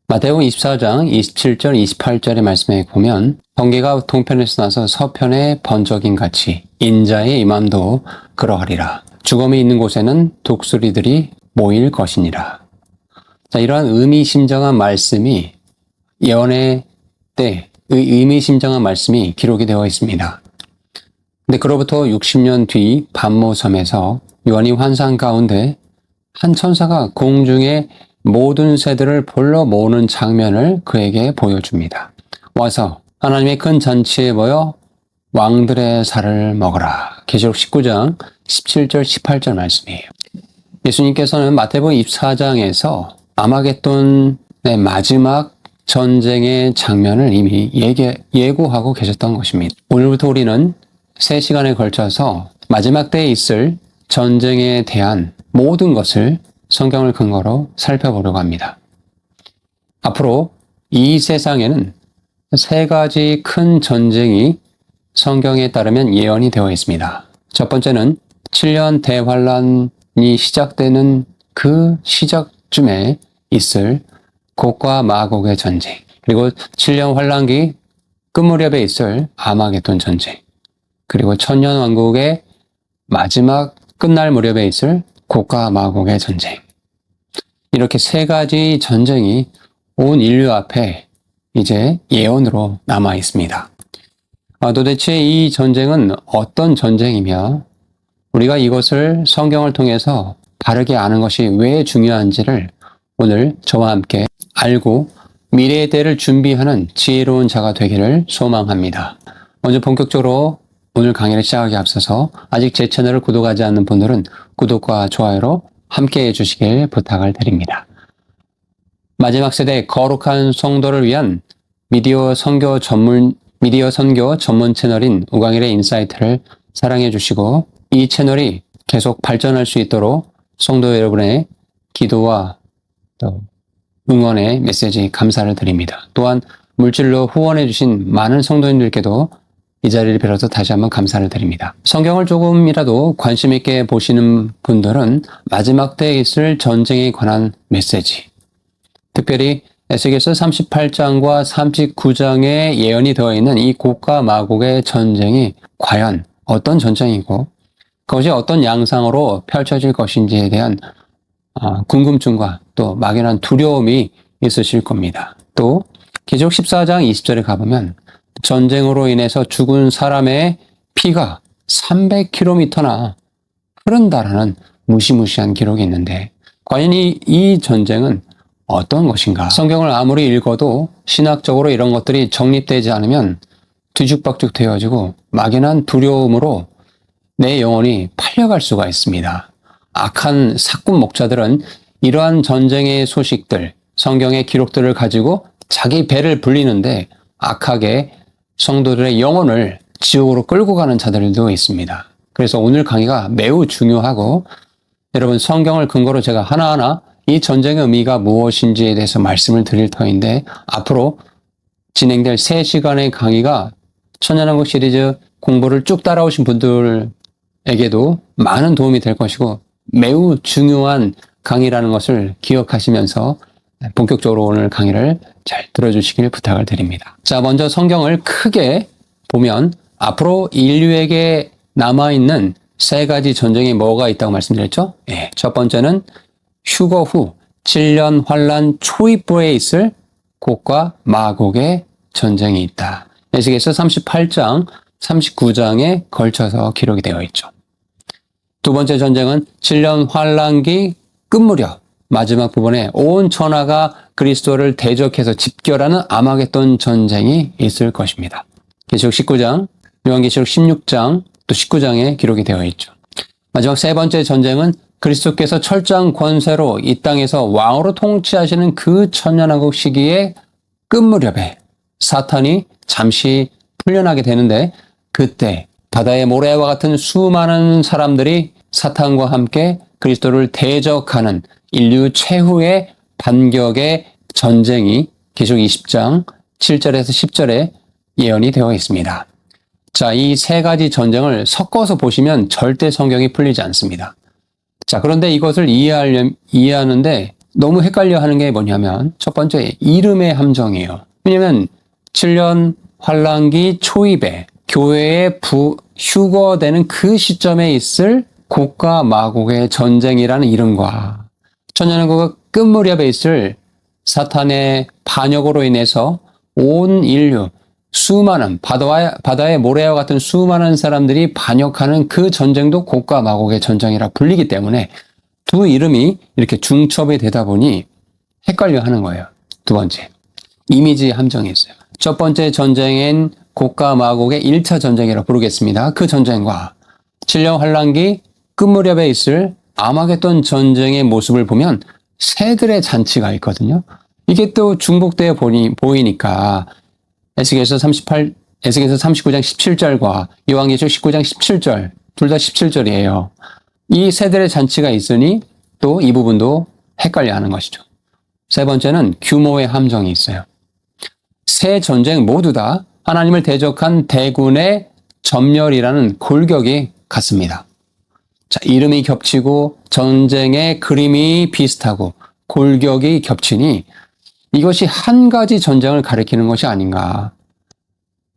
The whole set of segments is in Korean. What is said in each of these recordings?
마태복음 24장 27절 28절의 말씀에 보면 번개가 동편에서 나서 서편의 번쩍임 같이 인자의 임함도 그러하리라. 죽음이 있는 곳에는 독수리들이 모일 것이니라. 자, 이러한 의미심장한 말씀이 예언의 때 의미심장한 말씀이 기록이 되어 있습니다. 근데 그로부터 60년 뒤 반모섬에서 요한이 환상 가운데 한 천사가 공중의 모든 새들을 불러 모으는 장면을 그에게 보여줍니다. 와서 하나님의 큰 잔치에 모여 왕들의 살을 먹어라. 계시록 19장 17절 18절 말씀이에요. 예수님께서는 마태복음 24장에서 아마겟돈의 마지막 전쟁의 장면을 이미 예고하고 계셨던 것입니다. 오늘부터 우리는 3시간에 걸쳐서 마지막 때에 있을 전쟁에 대한 모든 것을 성경을 근거로 살펴보려고 합니다. 앞으로 이 세상에는 3가지 큰 전쟁이 성경에 따르면 예언이 되어 있습니다. 첫 번째는 7년 대환란이 시작되는 그 시작쯤에 있을 곡과 마곡의 전쟁, 그리고 7년 환란기 끝 무렵에 있을 아마겟돈 전쟁, 그리고 천년왕국의 마지막 끝날 무렵에 있을 곡과 마곡의 전쟁. 이렇게 3가지 전쟁이 온 인류 앞에 이제 예언으로 남아 있습니다. 도대체 이 전쟁은 어떤 전쟁이며 우리가 이것을 성경을 통해서 바르게 아는 것이 왜 중요한지를 오늘 저와 함께 알고 미래의 때를 준비하는 지혜로운 자가 되기를 소망합니다. 먼저 본격적으로 오늘 강의를 시작하기 앞서서 아직 제 채널을 구독하지 않는 분들은 구독과 좋아요로 함께해 주시길 부탁을 드립니다. 마지막 세대 거룩한 성도를 위한 미디어 선교 전문 채널인 우광일의 인사이트를 사랑해 주시고 이 채널이 계속 발전할 수 있도록 성도 여러분의 기도와 또 응원의 메시지 감사를 드립니다. 또한 물질로 후원해 주신 많은 성도님들께도 이 자리를 빌어서 다시 한번 감사를 드립니다. 성경을 조금이라도 관심 있게 보시는 분들은 마지막 때에 있을 전쟁에 관한 메시지, 특별히 에스겔서 38장과 39장에 예언이 되어 있는 이 곡과 마곡의 전쟁이 과연 어떤 전쟁이고 그것이 어떤 양상으로 펼쳐질 것인지에 대한 궁금증과 또 막연한 두려움이 있으실 겁니다. 또 계시록 14장 20절에 가보면 전쟁으로 인해서 죽은 사람의 피가 300km나 흐른다라는 무시무시한 기록이 있는데 과연 이 전쟁은 어떤 것인가? 성경을 아무리 읽어도 신학적으로 이런 것들이 정립되지 않으면 뒤죽박죽 되어지고 막연한 두려움으로 내 영혼이 팔려갈 수가 있습니다. 악한 사꾼 목자들은 이러한 전쟁의 소식들, 성경의 기록들을 가지고 자기 배를 불리는데 악하게 성도들의 영혼을 지옥으로 끌고 가는 자들도 있습니다. 그래서 오늘 강의가 매우 중요하고 여러분 성경을 근거로 제가 하나하나 이 전쟁의 의미가 무엇인지에 대해서 말씀을 드릴 터인데 앞으로 진행될 3시간의 강의가 천년왕국 시리즈 공부를 쭉 따라오신 분들에게도 많은 도움이 될 것이고 매우 중요한 강의라는 것을 기억하시면서 본격적으로 오늘 강의를 잘 들어주시길 부탁을 드립니다. 자, 먼저 성경을 크게 보면 앞으로 인류에게 남아있는 3가지 전쟁이 뭐가 있다고 말씀드렸죠? 첫 번째는 휴거 후 7년 환란 초입부에 있을 곡과 마곡의 전쟁이 있다. 에스겔서 38장, 39장에 걸쳐서 기록이 되어 있죠. 두 번째 전쟁은 7년 환란기 끝 무렵 마지막 부분에 온 천하가 그리스도를 대적해서 집결하는 아마겟돈 전쟁이 있을 것입니다. 계시록 19장, 요한계시록 16장, 또 19장에 기록이 되어 있죠. 마지막 3번째 전쟁은 그리스도께서 철저한 권세로 이 땅에서 왕으로 통치하시는 그 천년왕국 시기의 끝 무렵에 사탄이 잠시 풀려나게 되는데 그때 바다의 모래와 같은 수많은 사람들이 사탄과 함께 그리스도를 대적하는 인류 최후의 반격의 전쟁이 계시록 20장 7절에서 10절에 예언이 되어 있습니다. 자, 이 3가지 전쟁을 섞어서 보시면 절대 성경이 풀리지 않습니다. 자, 그런데 이것을 이해하는데 너무 헷갈려 하는 게 뭐냐면 첫 번째 이름의 함정이에요. 왜냐면 7년 환란기 초입에 교회에 휴거되는 그 시점에 있을 곡과 마곡의 전쟁이라는 이름과 천년왕국의 끝 무렵에 있을 사탄의 반역으로 인해서 온 인류 수많은 바다의 모래와 같은 수많은 사람들이 반역하는 그 전쟁도 곡과 마곡의 전쟁이라 불리기 때문에 두 이름이 이렇게 중첩이 되다 보니 헷갈려 하는 거예요. 두 번째, 이미지 함정이 있어요. 첫 번째 전쟁인 곡과 마곡의 1차 전쟁이라 부르겠습니다. 그 전쟁과 7년 환란기 끝 무렵에 있을 아마겟돈 전쟁의 모습을 보면 새들의 잔치가 있거든요. 이게 또 중복되어 보이니까 에스겔서 39장 17절과 요한계시록 19장 17절 둘 다 17절이에요. 이 새들의 잔치가 있으니 또 이 부분도 헷갈려 하는 것이죠. 세 번째는 규모의 함정이 있어요. 세 전쟁 모두 다 하나님을 대적한 대군의 전멸이라는 골격이 같습니다. 자, 이름이 겹치고 전쟁의 그림이 비슷하고 골격이 겹치니 이것이 한 가지 전쟁을 가리키는 것이 아닌가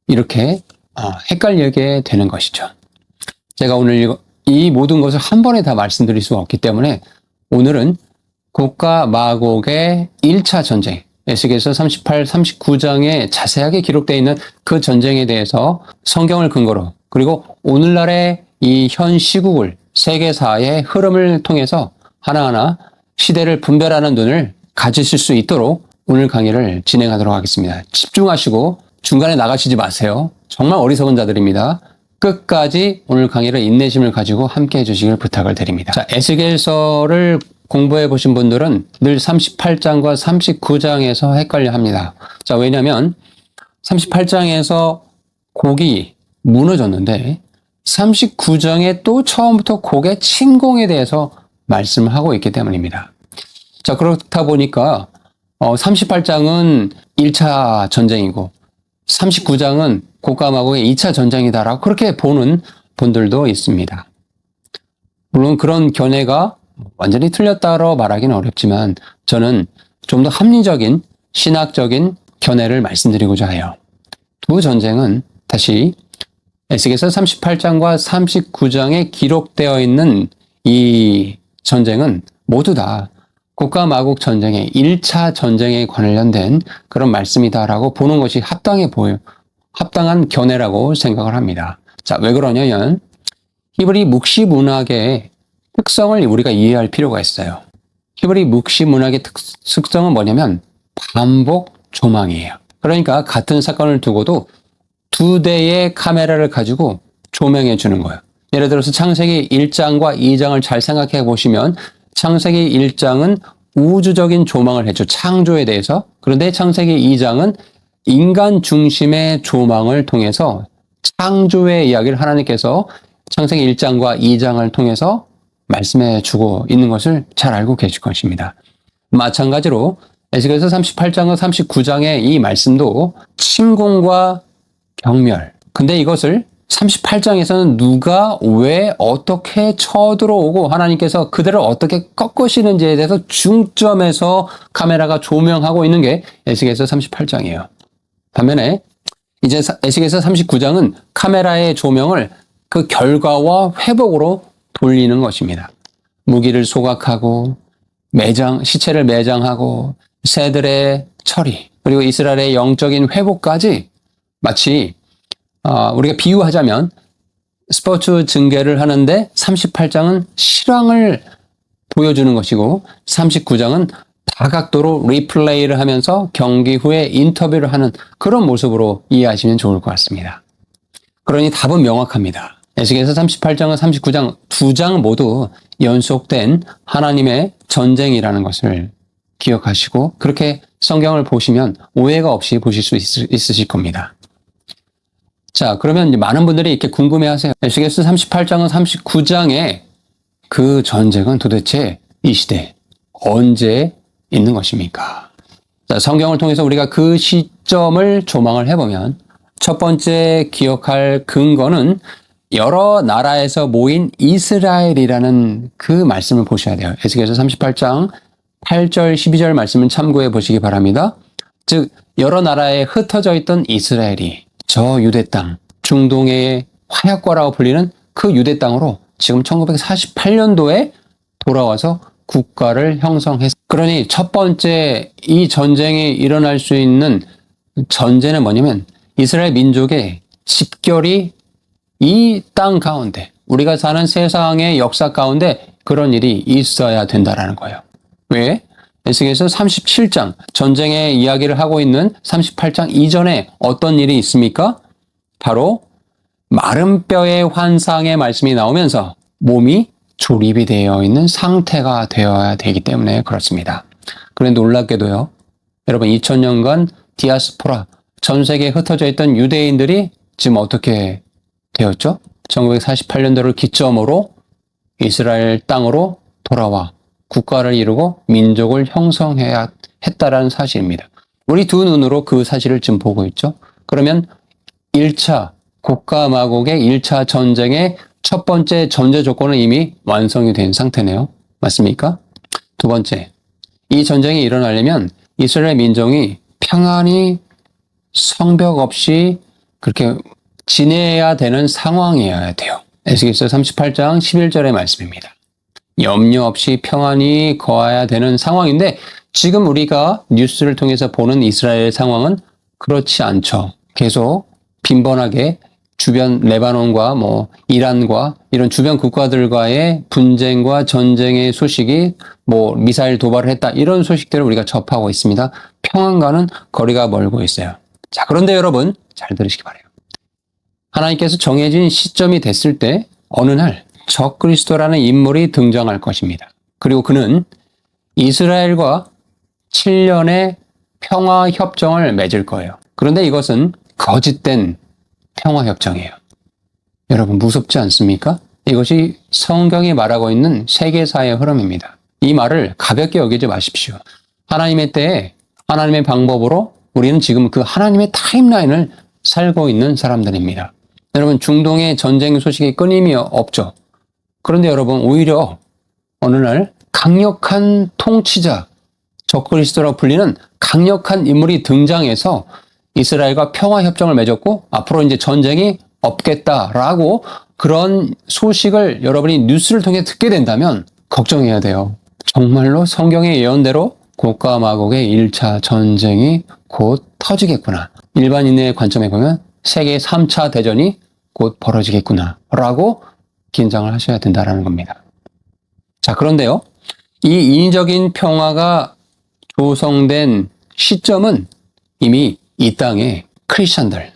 이렇게 헷갈리게 되는 것이죠. 제가 오늘 이 모든 것을 한 번에 다 말씀드릴 수 없기 때문에 오늘은 곡과 마곡의 1차 전쟁, 에스겔서 38, 39장에 자세하게 기록되어 있는 그 전쟁에 대해서 성경을 근거로 그리고 오늘날의 이 현 시국을 세계사의 흐름을 통해서 하나하나 시대를 분별하는 눈을 가지실 수 있도록 오늘 강의를 진행하도록 하겠습니다. 집중하시고 중간에 나가시지 마세요. 정말 어리석은 자들입니다. 끝까지 오늘 강의를 인내심을 가지고 함께 해주시길 부탁을 드립니다. 자, 에스겔서를 공부해 보신 분들은 늘 38장과 39장에서 헷갈려 합니다. 자, 왜냐면 38장에서 곡이 무너졌는데 39장에 또 처음부터 곡의 침공에 대해서 말씀을 하고 있기 때문입니다. 자, 그렇다 보니까 38장은 1차 전쟁이고 39장은 곡과 마곡의 2차 전쟁이다라고 그렇게 보는 분들도 있습니다. 물론 그런 견해가 완전히 틀렸다고 말하기는 어렵지만 저는 좀 더 합리적인 신학적인 견해를 말씀드리고자 해요. 두 전쟁은 다시 에스겔서 38장과 39장에 기록되어 있는 이 전쟁은 모두 다 곡과 마곡 전쟁의 1차 전쟁에 관련된 그런 말씀이다라고 보는 것이 합당한 견해라고 생각을 합니다. 자, 왜 그러냐면 히브리 묵시 문학의 특성을 우리가 이해할 필요가 있어요. 히브리 묵시 문학의 특성은 뭐냐면 반복 조망이에요. 그러니까 같은 사건을 두고도 두 대의 카메라를 가지고 조명해 주는 거예요. 예를 들어서 창세기 1장과 2장을 잘 생각해 보시면 창세기 1장은 우주적인 조망을 해줘. 창조에 대해서. 그런데 창세기 2장은 인간 중심의 조망을 통해서 창조의 이야기를 하나님께서 창세기 1장과 2장을 통해서 말씀해 주고 있는 것을 잘 알고 계실 것입니다. 마찬가지로 에스겔서 38장과 39장의 이 말씀도 침공과 경멸. 근데 이것을 38장에서는 누가 왜 어떻게 쳐들어오고 하나님께서 그들을 어떻게 꺾으시는지에 대해서 중점에서 카메라가 조명하고 있는 게 에스겔서 38장이에요. 반면에 이제 에스겔서 39장은 카메라의 조명을 그 결과와 회복으로 돌리는 것입니다. 무기를 소각하고 시체를 매장하고 새들의 처리 그리고 이스라엘의 영적인 회복까지 마치 우리가 비유하자면 스포츠 중계를 하는데 38장은 실황을 보여주는 것이고 39장은 다각도로 리플레이를 하면서 경기 후에 인터뷰를 하는 그런 모습으로 이해하시면 좋을 것 같습니다. 그러니 답은 명확합니다. 에스겔서 38장과 39장 두 장 모두 연속된 하나님의 전쟁이라는 것을 기억하시고 그렇게 성경을 보시면 오해가 없이 보실 수 있으실 겁니다. 자, 그러면 이제 많은 분들이 이렇게 궁금해하세요. 에스겔서 38장과 39장의 그 전쟁은 도대체 이 시대 언제 있는 것입니까? 자, 성경을 통해서 우리가 그 시점을 조망을 해보면 첫 번째 기억할 근거는 여러 나라에서 모인 이스라엘이라는 그 말씀을 보셔야 돼요. 에스겔서 38장 8절, 12절 말씀을 참고해 보시기 바랍니다. 즉 여러 나라에 흩어져 있던 이스라엘이 저 유대 땅, 중동의 화약과라고 불리는 그 유대 땅으로 지금 1948년도에 돌아와서 국가를 형성했습니다. 그러니 첫 번째 이 전쟁이 일어날 수 있는 전제는 뭐냐면 이스라엘 민족의 집결이 이 땅 가운데, 우리가 사는 세상의 역사 가운데 그런 일이 있어야 된다라는 거예요. 왜? 에스겔서 37장 전쟁의 이야기를 하고 있는 38장 이전에 어떤 일이 있습니까? 바로 마른 뼈의 환상의 말씀이 나오면서 몸이 조립이 되어 있는 상태가 되어야 되기 때문에 그렇습니다. 그런데 놀랍게도요, 여러분 2000년간 디아스포라, 전 세계에 흩어져 있던 유대인들이 지금 어떻게 되었죠? 1948년도를 기점으로 이스라엘 땅으로 돌아와 국가를 이루고 민족을 형성해야 했다라는 사실입니다. 우리 두 눈으로 그 사실을 지금 보고 있죠. 그러면 1차 고가 마곡의 1차 전쟁의 첫 번째 전제 조건은 이미 완성이 된 상태네요. 맞습니까? 두 번째, 이 전쟁이 일어나려면 이스라엘 민족이 평안히 성벽 없이 그렇게 지내야 되는 상황이어야 돼요. 에스겔서 38장 11절의 말씀입니다. 염려 없이 평안히 거해야 되는 상황인데 지금 우리가 뉴스를 통해서 보는 이스라엘 상황은 그렇지 않죠. 계속 빈번하게 주변 레바논과 이란과 이런 주변 국가들과의 분쟁과 전쟁의 소식이 미사일 도발을 했다, 이런 소식들을 우리가 접하고 있습니다. 평안과는 거리가 멀고 있어요. 자, 그런데 여러분 잘 들으시기 바라요. 하나님께서 정해진 시점이 됐을 때 어느 날 적그리스도라는 인물이 등장할 것입니다. 그리고 그는 이스라엘과 7년의 평화 협정을 맺을 거예요. 그런데 이것은 거짓된 평화 협정이에요. 여러분 무섭지 않습니까? 이것이 성경이 말하고 있는 세계사의 흐름입니다. 이 말을 가볍게 여기지 마십시오. 하나님의 때에 하나님의 방법으로 우리는 지금 그 하나님의 타임라인을 살고 있는 사람들입니다. 여러분 중동의 전쟁 소식이 끊임이 없죠. 그런데 여러분 오히려 어느 날 강력한 통치자, 적그리스도라고 불리는 강력한 인물이 등장해서 이스라엘과 평화협정을 맺었고 앞으로 이제 전쟁이 없겠다라고 그런 소식을 여러분이 뉴스를 통해 듣게 된다면 걱정해야 돼요. 정말로 성경의 예언대로 고과 마곡의 1차 전쟁이 곧 터지겠구나. 일반인의 관점에 보면 세계 3차 대전이 곧 벌어지겠구나 라고 긴장을 하셔야 된다는 겁니다. 자, 그런데요, 이 인위적인 평화가 조성된 시점은 이미 이 땅에 크리스찬들,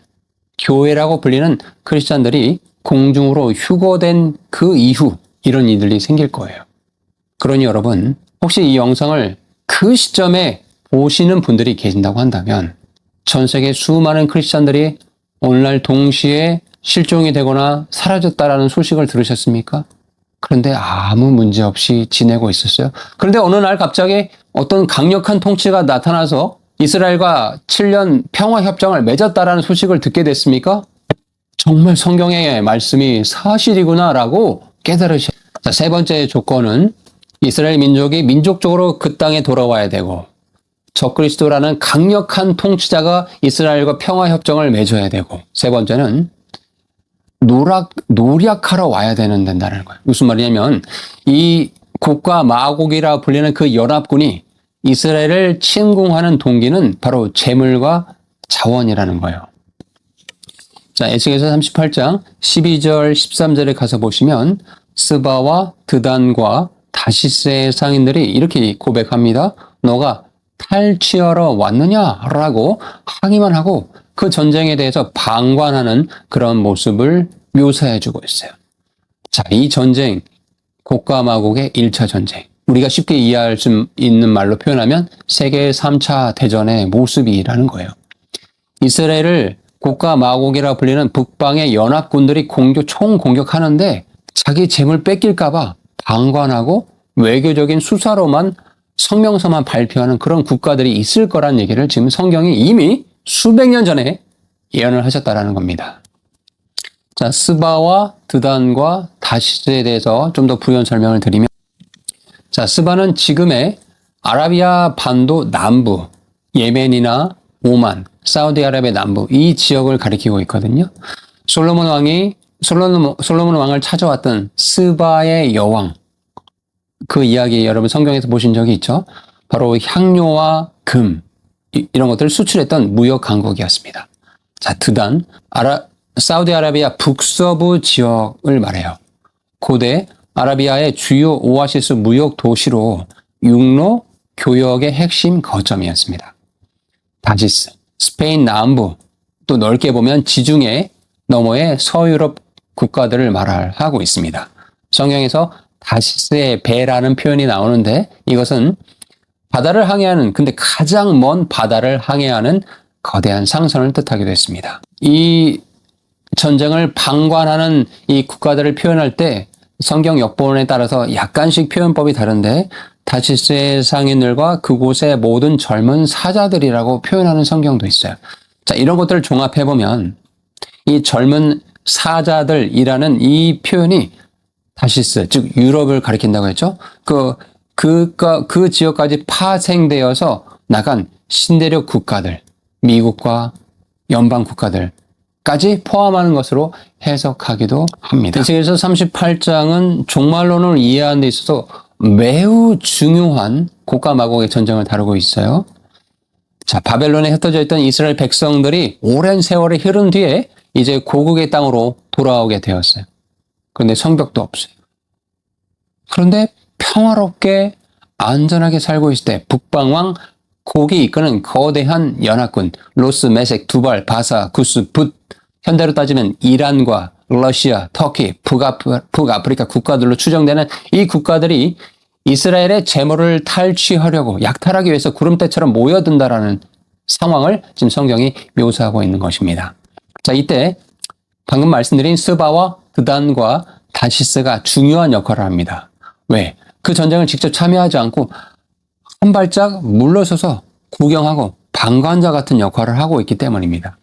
교회라고 불리는 크리스찬들이 공중으로 휴거된 그 이후 이런 일들이 생길 거예요. 그러니 여러분, 혹시 이 영상을 그 시점에 보시는 분들이 계신다고 한다면 전 세계 수많은 크리스찬들이 오늘날 동시에 실종이 되거나 사라졌다라는 소식을 들으셨습니까? 그런데 아무 문제 없이 지내고 있었어요. 그런데 어느 날 갑자기 어떤 강력한 통치가 나타나서 이스라엘과 7년 평화협정을 맺었다라는 소식을 듣게 됐습니까? 정말 성경의 말씀이 사실이구나라고 깨달으셔야 돼요. 자, 세 번째 조건은 이스라엘 민족이 민족적으로 그 땅에 돌아와야 되고 적그리스도라는 강력한 통치자가 이스라엘과 평화협정을 맺어야 되고 세 번째는 노력하러 와야 된다는 거예요. 무슨 말이냐면 이 곡과 마곡이라 불리는 그 연합군이 이스라엘을 침공하는 동기는 바로 재물과 자원이라는 거예요. 자, 에스겔서 38장 12절 13절에 가서 보시면 스바와 드단과 다시스의 상인들이 이렇게 고백합니다. 너가 탈취하러 왔느냐라고 항의만 하고 그 전쟁에 대해서 방관하는 그런 모습을 묘사해주고 있어요. 자, 이 전쟁, 곡과 마곡의 1차 전쟁. 우리가 쉽게 이해할 수 있는 말로 표현하면 세계 3차 대전의 모습이라는 거예요. 이스라엘을 곡과 마곡이라 불리는 북방의 연합군들이 총 공격하는데 자기 재물 뺏길까봐 방관하고 외교적인 수사로만 성명서만 발표하는 그런 국가들이 있을 거란 얘기를 지금 성경이 이미 수백 년 전에 예언을 하셨다라는 겁니다. 자, 스바와 드단과 다시스에 대해서 좀 더 부연 설명을 드리면, 자, 스바는 지금의 아라비아 반도 남부, 예멘이나 오만, 사우디아라비아 남부 이 지역을 가리키고 있거든요. 솔로몬 왕을 찾아왔던 스바의 여왕, 그 이야기 여러분 성경에서 보신 적이 있죠? 바로 향료와 금 이런 것들을 수출했던 무역 강국이었습니다. 자, 드단, 사우디아라비아 북서부 지역을 말해요. 고대 아라비아의 주요 오아시스 무역 도시로 육로 교역의 핵심 거점이었습니다. 다시스, 스페인 남부, 또 넓게 보면 지중해 너머의 서유럽 국가들을 말하고 있습니다. 성경에서 다시스의 배라는 표현이 나오는데 이것은 바다를 항해하는, 근데 가장 먼 바다를 항해하는 거대한 상선을 뜻하기도 했습니다. 이 전쟁을 방관하는 이 국가들을 표현할 때 성경 역본에 따라서 약간씩 표현법이 다른데 다시스의 상인들과 그곳의 모든 젊은 사자들이라고 표현하는 성경도 있어요. 자, 이런 것들을 종합해보면 이 젊은 사자들이라는 이 표현이 다시스, 즉 유럽을 가리킨다고 했죠. 그 지역까지 파생되어서 나간 신대륙 국가들, 미국과 연방 국가들까지 포함하는 것으로 해석하기도 합니다. 에스겔서 38장은 종말론을 이해하는 데 있어서 매우 중요한 고가 마곡의 전쟁을 다루고 있어요. 자, 바벨론에 흩어져 있던 이스라엘 백성들이 오랜 세월이 흐른 뒤에 이제 고국의 땅으로 돌아오게 되었어요. 그런데 성벽도 없어요. 그런데 평화롭게 안전하게 살고 있을 때 북방왕 곡이 이끄는 거대한 연합군 로스, 메섹, 두발, 바사, 구스, 붓, 현대로 따지면 이란과 러시아, 터키, 북아프리카 국가들로 추정되는 이 국가들이 이스라엘의 재물을 탈취하려고 약탈하기 위해서 구름대처럼 모여든다라는 상황을 지금 성경이 묘사하고 있는 것입니다. 자, 이때 방금 말씀드린 스바와 드단과 다시스가 중요한 역할을 합니다. 왜? 그 전쟁을 직접 참여하지 않고 한 발짝 물러서서 구경하고 방관자 같은 역할을 하고 있기 때문입니다.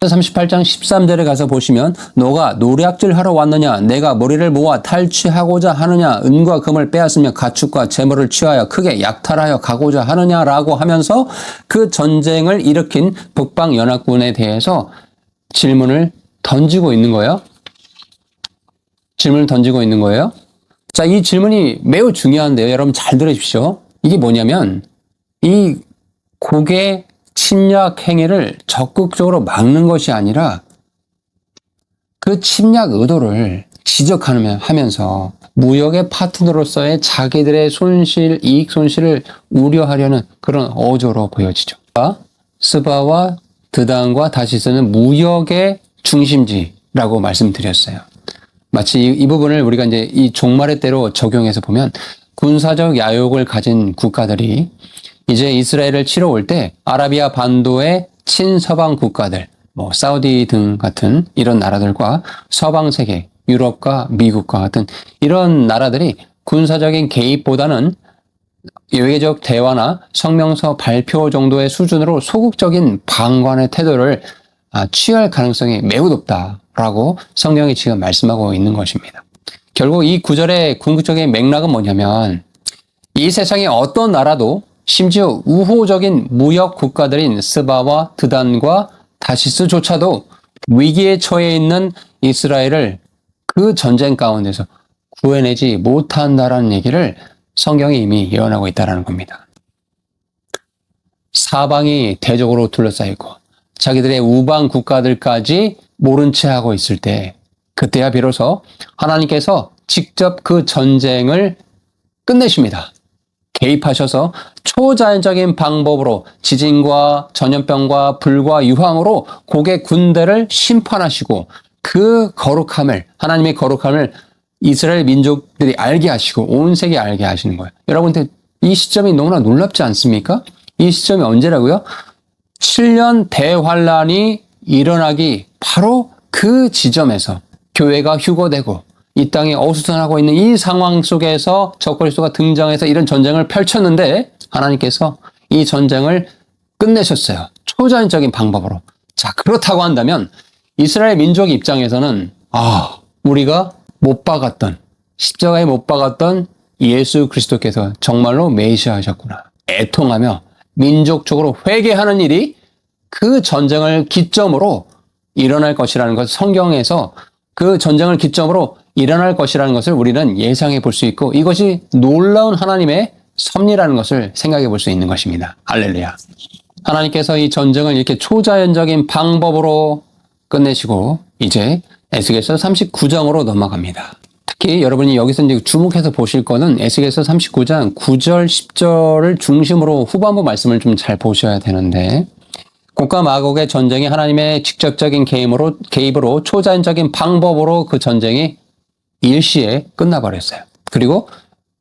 38장 13절에 가서 보시면 너가 노략질 하러 왔느냐, 내가 머리를 모아 탈취하고자 하느냐, 은과 금을 빼앗으며 가축과 재물을 취하여 크게 약탈하여 가고자 하느냐라고 하면서 그 전쟁을 일으킨 북방연합군에 대해서 질문을 던지고 있는 거예요. 질문을 던지고 있는 거예요. 자, 이 질문이 매우 중요한데요. 여러분 잘 들으십시오. 이게 뭐냐면 이 곡의 침략 행위를 적극적으로 막는 것이 아니라 그 침략 의도를 지적하면서 무역의 파트너로서의 자기들의 손실, 이익 손실을 우려하려는 그런 어조로 보여지죠. 스바와 드단과 다시스는 무역의 중심지라고 말씀드렸어요. 마치 이 부분을 우리가 이제 이 종말의 때로 적용해서 보면 군사적 야욕을 가진 국가들이 이제 이스라엘을 치러 올 때 아라비아 반도의 친서방 국가들, 뭐 사우디 등 같은 이런 나라들과 서방 세계, 유럽과 미국과 같은 이런 나라들이 군사적인 개입보다는 외교적 대화나 성명서 발표 정도의 수준으로 소극적인 방관의 태도를 취할 가능성이 매우 높다라고 성경이 지금 말씀하고 있는 것입니다. 결국 이 구절의 궁극적인 맥락은 뭐냐면 이 세상의 어떤 나라도 심지어 우호적인 무역 국가들인 스바와 드단과 다시스조차도 위기에 처해 있는 이스라엘을 그 전쟁 가운데서 구해내지 못한다라는 얘기를 성경이 이미 예언하고 있다는 겁니다. 사방이 대적으로 둘러싸이고 자기들의 우방 국가들까지 모른 채 하고 있을 때 그때야 비로소 하나님께서 직접 그 전쟁을 끝내십니다. 개입하셔서 초자연적인 방법으로 지진과 전염병과 불과 유황으로 곡의 군대를 심판하시고 그 거룩함을, 하나님의 거룩함을 이스라엘 민족들이 알게 하시고 온 세계에 알게 하시는 거예요. 여러분들 이 시점이 너무나 놀랍지 않습니까? 이 시점이 언제라고요? 7년 대환란이 일어나기 바로 그 지점에서 교회가 휴거되고 이 땅에 어수선하고 있는 이 상황 속에서 적그리스도가 등장해서 이런 전쟁을 펼쳤는데 하나님께서 이 전쟁을 끝내셨어요. 초자연적인 방법으로. 자, 그렇다고 한다면 이스라엘 민족 입장에서는 우리가 못 박았던, 십자가에 못 박았던 예수 그리스도께서 정말로 메시아셨구나 애통하며 민족적으로 회개하는 일이 그 전쟁을 기점으로 일어날 것이라는 것을 성경에서 그 전쟁을 기점으로 일어날 것이라는 것을 우리는 예상해 볼 수 있고 이것이 놀라운 하나님의 섭리라는 것을 생각해 볼 수 있는 것입니다. 할렐루야. 하나님께서 이 전쟁을 이렇게 초자연적인 방법으로 끝내시고 이제 에스겔서 39장으로 넘어갑니다. 특히 여러분이 여기서 이제 주목해서 보실 거는 에스겔서 39장 9절, 10절을 중심으로 후반부 말씀을 좀 잘 보셔야 되는데 곡과 마곡의 전쟁이 하나님의 직접적인 개입으로 초자연적인 방법으로 그 전쟁이 일시에 끝나버렸어요. 그리고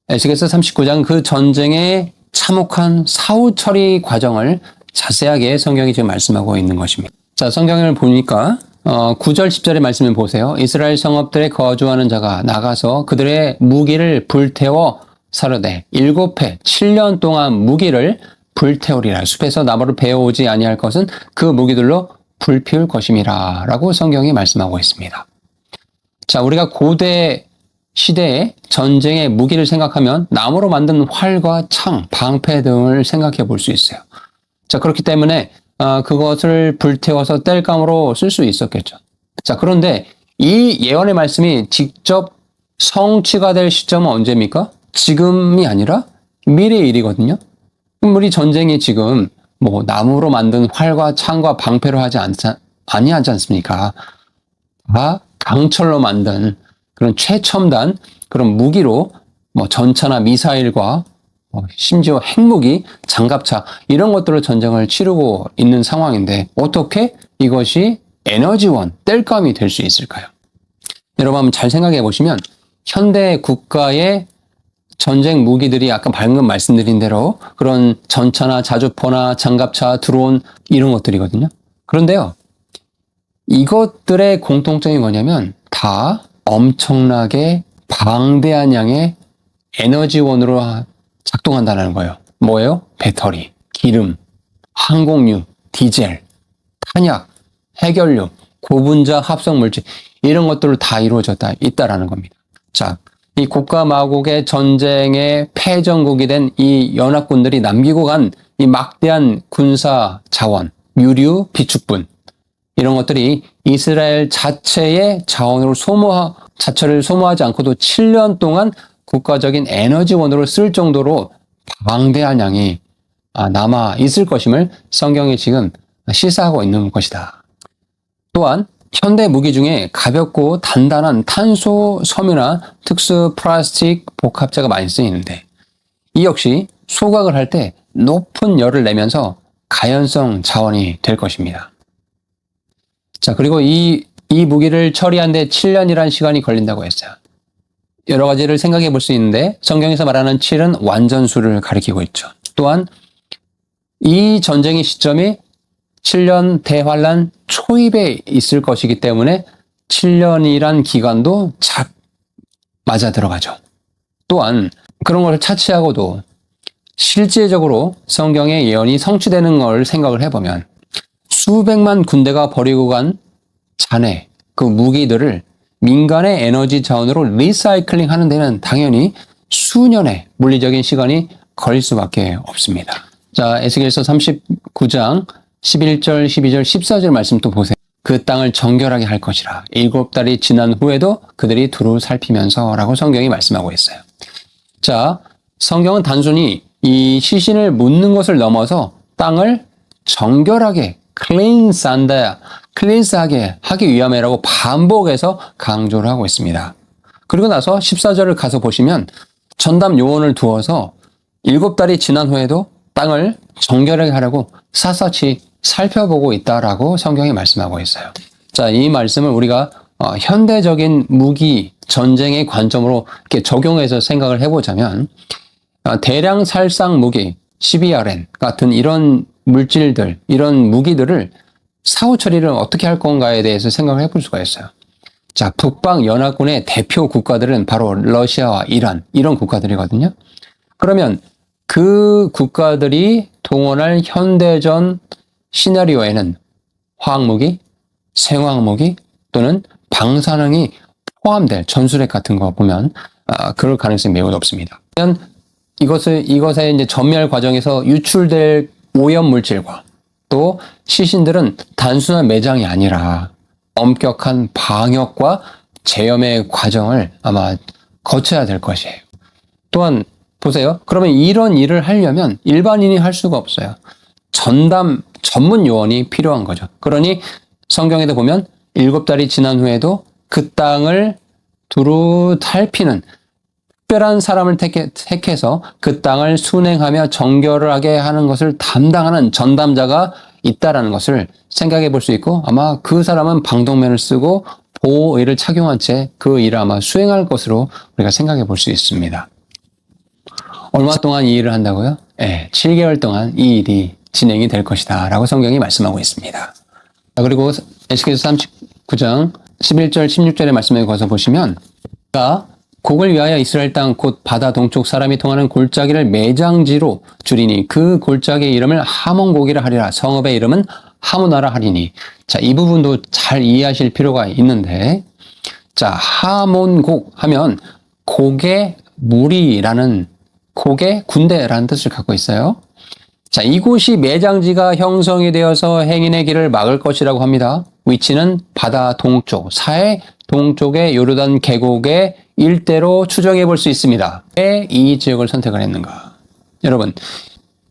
에스겔서 39장 그 전쟁의 참혹한 사후 처리 과정을 자세하게 성경이 지금 말씀하고 있는 것입니다. 자, 성경을 보니까 9절 10절의 말씀을 보세요. 이스라엘 성읍들에 거주하는 자가 나가서 그들의 무기를 불태워 사르되 7해 7년 동안 무기를 불태우리라. 숲에서 나무를 베어오지 아니할 것은 그 무기들로 불피울 것임이라 라고 성경이 말씀하고 있습니다. 자, 우리가 고대 시대의 전쟁의 무기를 생각하면 나무로 만든 활과 창, 방패 등을 생각해 볼 수 있어요. 자, 그렇기 때문에 그것을 불태워서 땔감으로 쓸 수 있었겠죠. 자, 그런데 이 예언의 말씀이 직접 성취가 될 시점은 언제입니까? 지금이 아니라 미래의 일이거든요. 그럼 우리 전쟁이 지금 뭐 나무로 만든 활과 창과 방패로 아니하지 않습니까? 다 강철로 만든 그런 최첨단 그런 무기로 뭐 전차나 미사일과 심지어 핵무기, 장갑차 이런 것들로 전쟁을 치르고 있는 상황인데 어떻게 이것이 에너지원, 땔감이 될 수 있을까요? 여러분 한번 잘 생각해 보시면 현대 국가의 전쟁 무기들이 아까 방금 말씀드린 대로 그런 전차나 자주포나 장갑차, 드론 이런 것들이거든요. 그런데요. 이것들의 공통점이 뭐냐면 다 엄청나게 방대한 양의 에너지원으로 작동한다는 거예요. 뭐예요? 배터리, 기름, 항공유, 디젤, 탄약, 핵연료, 고분자 합성물질 이런 것들로 다 이루어졌다 있다라는 겁니다. 자, 이 곡과 마곡의 전쟁의 패전국이 된 이 연합군들이 남기고 간 이 막대한 군사 자원, 유류, 비축분 이런 것들이 이스라엘 자체의 자체를 소모하지 않고도 7년 동안 국가적인 에너지원으로 쓸 정도로 방대한 양이 남아 있을 것임을 성경이 지금 시사하고 있는 것이다. 또한 현대 무기 중에 가볍고 단단한 탄소 섬유나 특수 플라스틱 복합재가 많이 쓰이는데 이 역시 소각을 할 때 높은 열을 내면서 가연성 자원이 될 것입니다. 자, 그리고 이 무기를 처리하는데 7년이라는 시간이 걸린다고 했어요. 여러 가지를 생각해 볼 수 있는데 성경에서 말하는 7은 완전수를 가리키고 있죠. 또한 이 전쟁의 시점이 7년 대환란 초입에 있을 것이기 때문에 7년이란 기간도 착 맞아 들어가죠. 또한 그런 걸 차치하고도 실제적으로 성경의 예언이 성취되는 걸 생각을 해보면 수백만 군대가 버리고 간 잔해, 그 무기들을 민간의 에너지 자원으로 리사이클링 하는 데는 당연히 수년의 물리적인 시간이 걸릴 수밖에 없습니다. 자, 에스겔서 39장 11절, 12절, 14절 말씀 또 보세요. 그 땅을 정결하게 할 것이라. 7달이 지난 후에도 그들이 두루 살피면서 라고 성경이 말씀하고 있어요. 자, 성경은 단순히 이 시신을 묻는 것을 넘어서 땅을 정결하게 클린스하게 하기 위함이라고 반복해서 강조를 하고 있습니다. 그리고 나서 14절을 가서 보시면 전담 요원을 두어서 7달이 지난 후에도 땅을 정결하게 하려고 샅샅이 살펴보고 있다라고 성경이 말씀하고 있어요. 자, 이 말씀을 우리가 현대적인 무기 전쟁의 관점으로 이렇게 적용해서 생각을 해보자면 대량 살상 무기, CBRN 같은 이런 물질들, 이런 무기들을 사후 처리를 어떻게 할 건가에 대해서 생각을 해볼 수가 있어요. 자, 북방 연합군의 대표 국가들은 바로 러시아와 이란 이런 국가들이거든요. 그러면 그 국가들이 동원할 현대전 시나리오에는 화학무기, 생화학무기 또는 방사능이 포함될 전술핵 같은 거 보면 그럴 가능성이 매우 높습니다. 이것의 이제 전멸 과정에서 유출될 오염 물질과 또 시신들은 단순한 매장이 아니라 엄격한 방역과 제염의 과정을 아마 거쳐야 될 것이에요. 또한 보세요. 그러면 이런 일을 하려면 일반인이 할 수가 없어요. 전담 전문 요원이 필요한 거죠. 그러니 성경에도 보면 7달이 지난 후에도 그 땅을 두루 살피는 특별한 사람을 택해서 그 땅을 순행하며 정결하게 하는 것을 담당하는 전담자가 있다라는 것을 생각해 볼 수 있고, 아마 그 사람은 방독면을 쓰고 보호의를 착용한 채 그 일을 아마 수행할 것으로 우리가 생각해 볼 수 있습니다. 얼마 동안 이 일을 한다고요? 네, 7개월 동안 이 일이 진행이 될 것이다 라고 성경이 말씀하고 있습니다. 그리고 에스겔서 39장 11절 16절의 말씀에 거서 보시면, 곡을 위하여 이스라엘 땅 곧 바다 동쪽 사람이 통하는 골짜기를 매장지로 줄이니 그 골짜기의 이름을 하몬곡이라 하리라. 성읍의 이름은 하모나라 하리니. 자, 이 부분도 잘 이해하실 필요가 있는데, 자, 하몬곡 하면 곡의 무리라는, 곡의 군대라는 뜻을 갖고 있어요. 자, 이곳이 매장지가 형성이 되어서 행인의 길을 막을 것이라고 합니다. 위치는 바다 동쪽, 사해 동쪽의 요르단 계곡의 일대로 추정해 볼 수 있습니다. 왜 이 지역을 선택을 했는가? 여러분,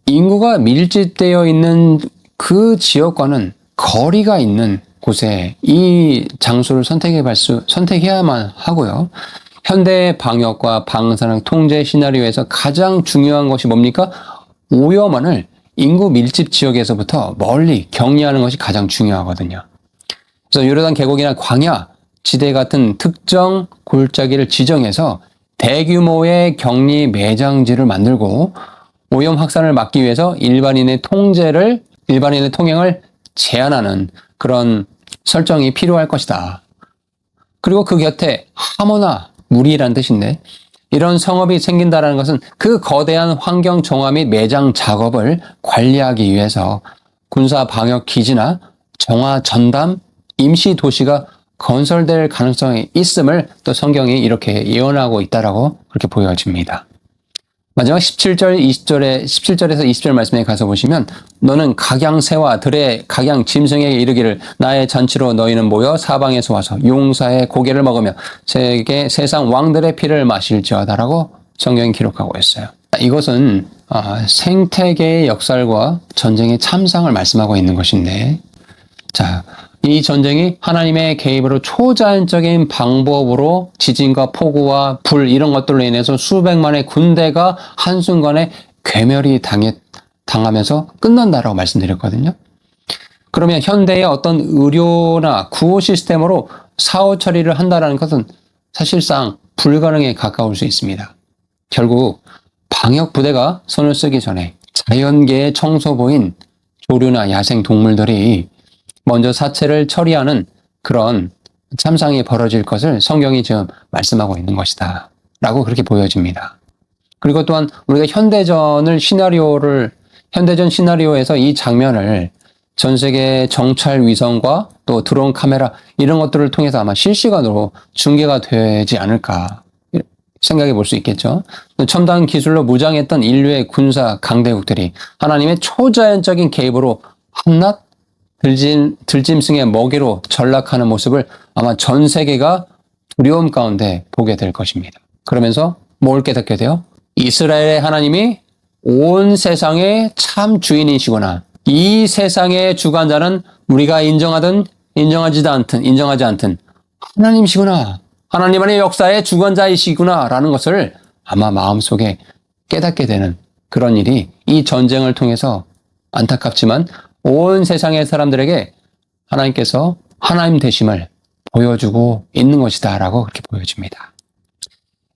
인구가 밀집되어 있는 그 지역과는 거리가 있는 곳에 이 장소를 선택해야만 하고요. 현대 방역과 방사능 통제 시나리오에서 가장 중요한 것이 뭡니까? 오염원을 인구 밀집 지역에서부터 멀리 격리하는 것이 가장 중요하거든요. 그래서 요르단 계곡이나 광야 지대 같은 특정 골짜기를 지정해서 대규모의 격리 매장지를 만들고 오염 확산을 막기 위해서 일반인의 통행을 제한하는 그런 설정이 필요할 것이다. 그리고 그 곁에 하모나, 무리라는 뜻인데, 이런 성읍이 생긴다는 것은 그 거대한 환경 정화 및 매장 작업을 관리하기 위해서 군사 방역 기지나 정화 전담 임시 도시가 건설될 가능성이 있음을 또 성경이 이렇게 예언하고 있다라고 그렇게 보여집니다. 마지막 17절에서 20절 말씀에 가서 보시면, 너는 각양새와 들의 각양 짐승에게 이르기를 나의 잔치로 너희는 모여 사방에서 와서 용사의 고개를 먹으며 세상 왕들의 피를 마실지어다라고 성경이 기록하고 있어요. 이것은 생태계의 역설과 전쟁의 참상을 말씀하고 있는 것인데, 자, 이 전쟁이 하나님의 개입으로 초자연적인 방법으로 지진과 폭우와 불 이런 것들로 인해서 수백만의 군대가 한순간에 괴멸이 당하면서 끝난다라고 말씀드렸거든요. 그러면 현대의 어떤 의료나 구호 시스템으로 사후 처리를 한다는 것은 사실상 불가능에 가까울 수 있습니다. 결국 방역 부대가 손을 쓰기 전에 자연계의 청소부인 조류나 야생 동물들이 먼저 사체를 처리하는 그런 참상이 벌어질 것을 성경이 지금 말씀하고 있는 것이다 라고 그렇게 보여집니다. 그리고 또한 우리가 현대전 시나리오에서 이 장면을 전 세계 정찰 위성과 또 드론 카메라 이런 것들을 통해서 아마 실시간으로 중계가 되지 않을까 생각해 볼 수 있겠죠. 첨단 기술로 무장했던 인류의 군사 강대국들이 하나님의 초자연적인 개입으로 한낱 들짐승의 먹이로 전락하는 모습을 아마 전 세계가 두려움 가운데 보게 될 것입니다. 그러면서 뭘 깨닫게 돼요? 이스라엘의 하나님이 온 세상의 참 주인이시구나. 이 세상의 주관자는 우리가 인정하지 않든 하나님이시구나. 하나님의 역사의 주관자이시구나 라는 것을 아마 마음속에 깨닫게 되는 그런 일이 이 전쟁을 통해서 안타깝지만 온 세상의 사람들에게 하나님께서 하나님 되심을 보여주고 있는 것이다 라고 그렇게 보여집니다.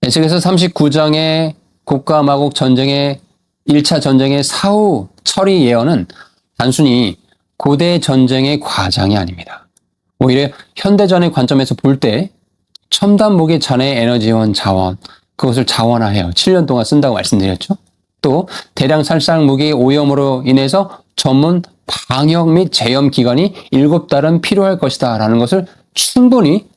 에스겔서 39장의 곡과 마곡 전쟁의 1차 전쟁의 사후 처리 예언은 단순히 고대 전쟁의 과장이 아닙니다. 오히려 현대전의 관점에서 볼 때 첨단 무기 잔해 에너지원 자원, 그것을 자원화해요. 7년 동안 쓴다고 말씀드렸죠. 또 대량 살상 무기 오염으로 인해서 전문 방역 및 제염 기간이 7달은 필요할 것이다 라는 것을 충분히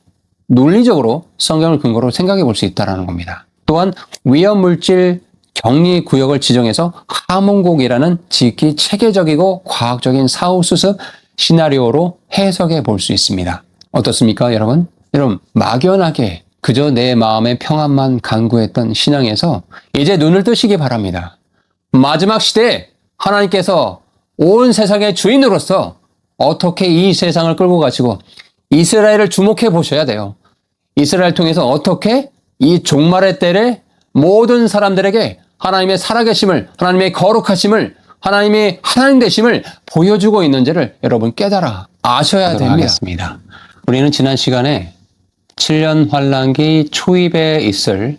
논리적으로 성경을 근거로 생각해 볼 수 있다는 겁니다. 또한 위험물질 격리 구역을 지정해서 하몽곡이라는 지극히 체계적이고 과학적인 사후 수습 시나리오로 해석해 볼 수 있습니다. 어떻습니까, 여러분? 여러분, 막연하게 그저 내 마음의 평안만 간구했던 신앙에서 이제 눈을 뜨시기 바랍니다. 마지막 시대에 하나님께서 온 세상의 주인으로서 어떻게 이 세상을 끌고 가시고 이스라엘을 주목해 보셔야 돼요. 이스라엘 통해서 어떻게 이 종말의 때에 모든 사람들에게 하나님의 살아계심을, 하나님의 거룩하심을, 하나님의 하나님 되심을 보여주고 있는지를 여러분 깨달아 아셔야 됩니다. 우리는 지난 시간에 7년 환란기 초입에 있을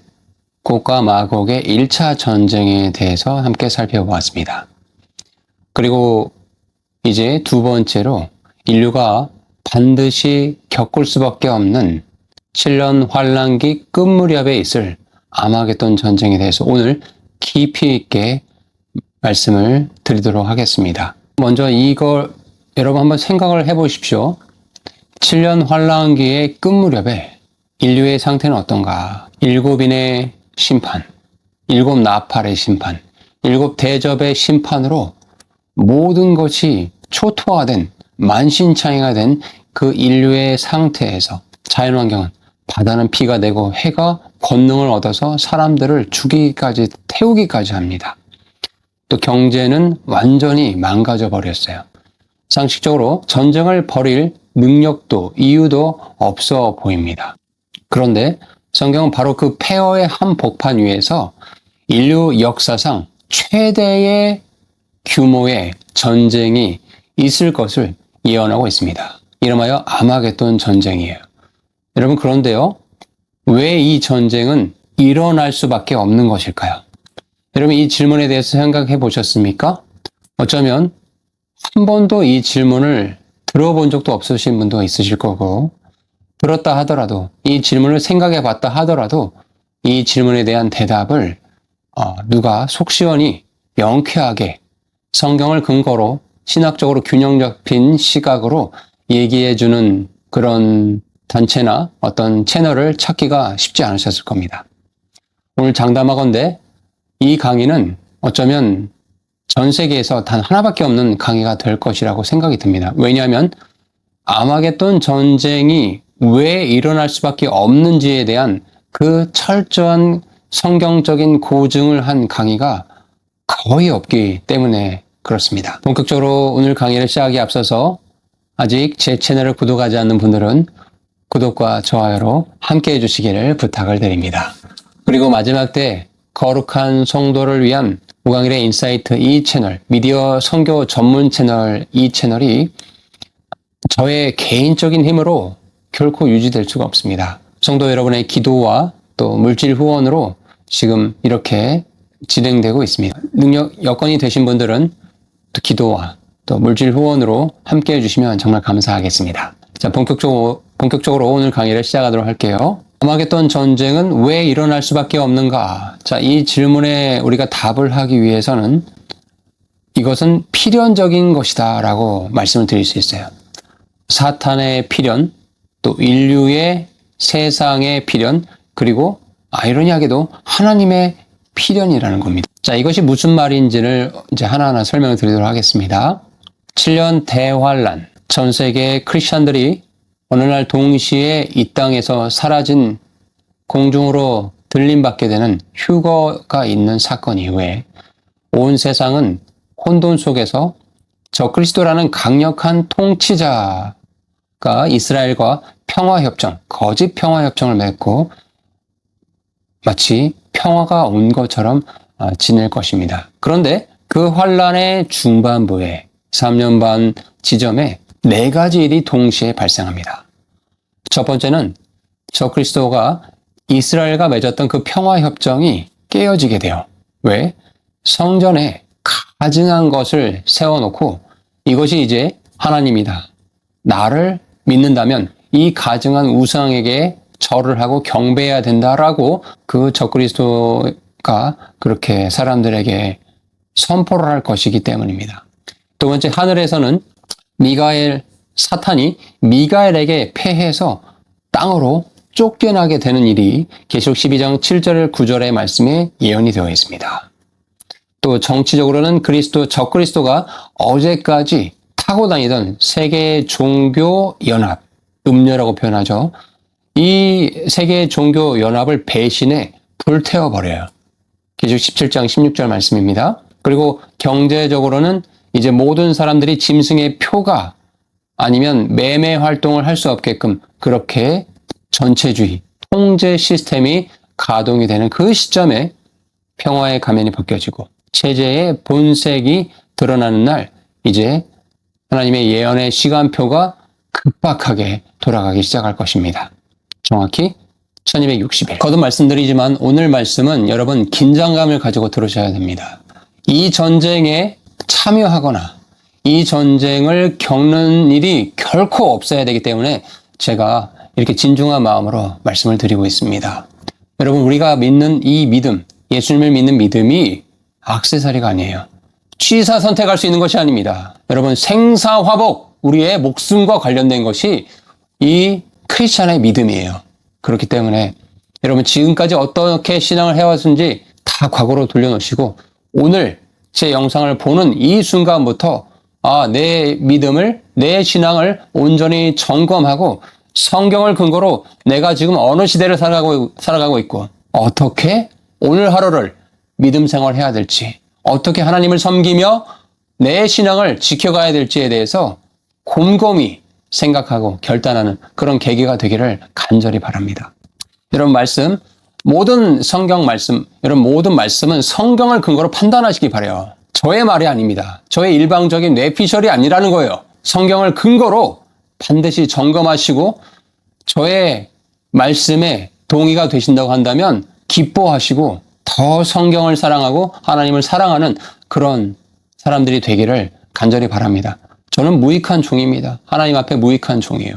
곡과 마곡의 1차 전쟁에 대해서 함께 살펴보았습니다. 그리고 이제 두 번째로 인류가 반드시 겪을 수밖에 없는 7년 환란기 끝 무렵에 있을 아마겟돈 전쟁에 대해서 오늘 깊이 있게 말씀을 드리도록 하겠습니다. 먼저 이걸 여러분 한번 생각을 해보십시오. 7년 환란기의 끝 무렵에 인류의 상태는 어떤가? 7인의 심판, 7 나팔의 심판, 7 대접의 심판으로 모든 것이 초토화된, 만신창이가 된 그 인류의 상태에서 자연환경은 바다는 피가 되고 해가 권능을 얻어서 사람들을 죽이기까지, 태우기까지 합니다. 또 경제는 완전히 망가져 버렸어요. 상식적으로 전쟁을 벌일 능력도 이유도 없어 보입니다. 그런데 성경은 바로 그 폐허의 한복판 위에서 인류 역사상 최대의 규모의 전쟁이 있을 것을 예언하고 있습니다. 이름하여 아마겟돈 전쟁이에요. 여러분, 그런데요, 왜 이 전쟁은 일어날 수밖에 없는 것일까요? 여러분, 이 질문에 대해서 생각해 보셨습니까? 어쩌면 한 번도 이 질문을 들어본 적도 없으신 분도 있으실 거고, 들었다 하더라도, 이 질문을 생각해 봤다 하더라도 이 질문에 대한 대답을 누가 속 시원히 명쾌하게 성경을 근거로 신학적으로 균형 잡힌 시각으로 얘기해주는 그런 단체나 어떤 채널을 찾기가 쉽지 않으셨을 겁니다. 오늘 장담하건대 이 강의는 어쩌면 전 세계에서 단 하나밖에 없는 강의가 될 것이라고 생각이 듭니다. 왜냐하면 아마겟돈 전쟁이 왜 일어날 수밖에 없는지에 대한 그 철저한 성경적인 고증을 한 강의가 거의 없기 때문에 그렇습니다. 본격적으로 오늘 강의를 시작하기에 앞서서 아직 제 채널을 구독하지 않는 분들은 구독과 좋아요로 함께 해주시기를 부탁을 드립니다. 그리고 마지막 때 거룩한 성도를 위한 우광일의 인사이트 이 채널, 미디어 선교 전문 채널 이 채널이 저의 개인적인 힘으로 결코 유지될 수가 없습니다. 성도 여러분의 기도와 또 물질 후원으로 지금 이렇게 진행되고 있습니다. 능력, 여건이 되신 분들은 또 기도와 또 물질 후원으로 함께 해주시면 정말 감사하겠습니다. 자, 본격적으로 오늘 강의를 시작하도록 할게요. 아마겟돈 전쟁은 왜 일어날 수밖에 없는가? 자, 이 질문에 우리가 답을 하기 위해서는 이것은 필연적인 것이다 라고 말씀을 드릴 수 있어요. 사탄의 필연, 또 인류의 세상의 필연, 그리고 아이러니하게도 하나님의 필연이라는 겁니다. 자, 이것이 무슨 말인지를 이제 하나하나 설명을 드리도록 하겠습니다. 7년 대환란, 전 세계 크리스천들이 어느 날 동시에 이 땅에서 사라진 공중으로 들림받게 되는 휴거가 있는 사건 이후에 온 세상은 혼돈 속에서 적그리스도라는 강력한 통치자가 이스라엘과 평화협정, 거짓 평화협정을 맺고 마치 평화가 온 것처럼 지낼 것입니다. 그런데 그 환란의 중반부에 3년 반 지점에 4가지 일이 동시에 발생합니다. 첫 번째는 적그리스도가 이스라엘과 맺었던 그 평화협정이 깨어지게 돼요. 왜? 성전에 가증한 것을 세워놓고 이것이 이제 하나님이다. 나를 믿는다면 이 가증한 우상에게 절을 하고 경배해야 된다라고 그 적그리스도가 그렇게 사람들에게 선포를 할 것이기 때문입니다. 두 번째, 하늘에서는 사탄이 미가엘에게 패해서 땅으로 쫓겨나게 되는 일이 계시록 12장 7절 9절의 말씀에 예언이 되어 있습니다. 또 정치적으로는 적그리스도가 어제까지 타고 다니던 세계 종교 연합, 음녀라고 표현하죠. 이 세계 종교 연합을 배신해 불태워버려요. 계시록 17장 16절 말씀입니다. 그리고 경제적으로는 이제 모든 사람들이 짐승의 표가 아니면 매매 활동을 할 수 없게끔 그렇게 전체주의, 통제 시스템이 가동이 되는 그 시점에 평화의 가면이 벗겨지고 체제의 본색이 드러나는 날, 이제 하나님의 예언의 시간표가 급박하게 돌아가기 시작할 것입니다. 정확히 1260일. 거듭 말씀드리지만 오늘 말씀은 여러분 긴장감을 가지고 들으셔야 됩니다. 이 전쟁에 참여하거나 이 전쟁을 겪는 일이 결코 없어야 되기 때문에 제가 이렇게 진중한 마음으로 말씀을 드리고 있습니다. 여러분, 우리가 믿는 이 믿음, 예수님을 믿는 믿음이 액세서리가 아니에요. 취사 선택할 수 있는 것이 아닙니다. 여러분, 생사화복, 우리의 목숨과 관련된 것이 이 크리스찬의 믿음이에요. 그렇기 때문에 여러분, 지금까지 어떻게 신앙을 해왔는지 다 과거로 돌려놓으시고 오늘 제 영상을 보는 이 순간부터 내 믿음을, 내 신앙을 온전히 점검하고 성경을 근거로 내가 지금 어느 시대를 살아가고 있고 어떻게 오늘 하루를 믿음 생활해야 될지, 어떻게 하나님을 섬기며 내 신앙을 지켜가야 될지에 대해서 곰곰이 생각하고 결단하는 그런 계기가 되기를 간절히 바랍니다. 여러분, 모든 성경 말씀, 여러분 모든 말씀은 성경을 근거로 판단하시기 바라요. 저의 말이 아닙니다. 저의 일방적인 뇌피셜이 아니라는 거예요. 성경을 근거로 반드시 점검하시고 저의 말씀에 동의가 되신다고 한다면 기뻐하시고 더 성경을 사랑하고 하나님을 사랑하는 그런 사람들이 되기를 간절히 바랍니다. 저는 무익한 종입니다. 하나님 앞에 무익한 종이에요.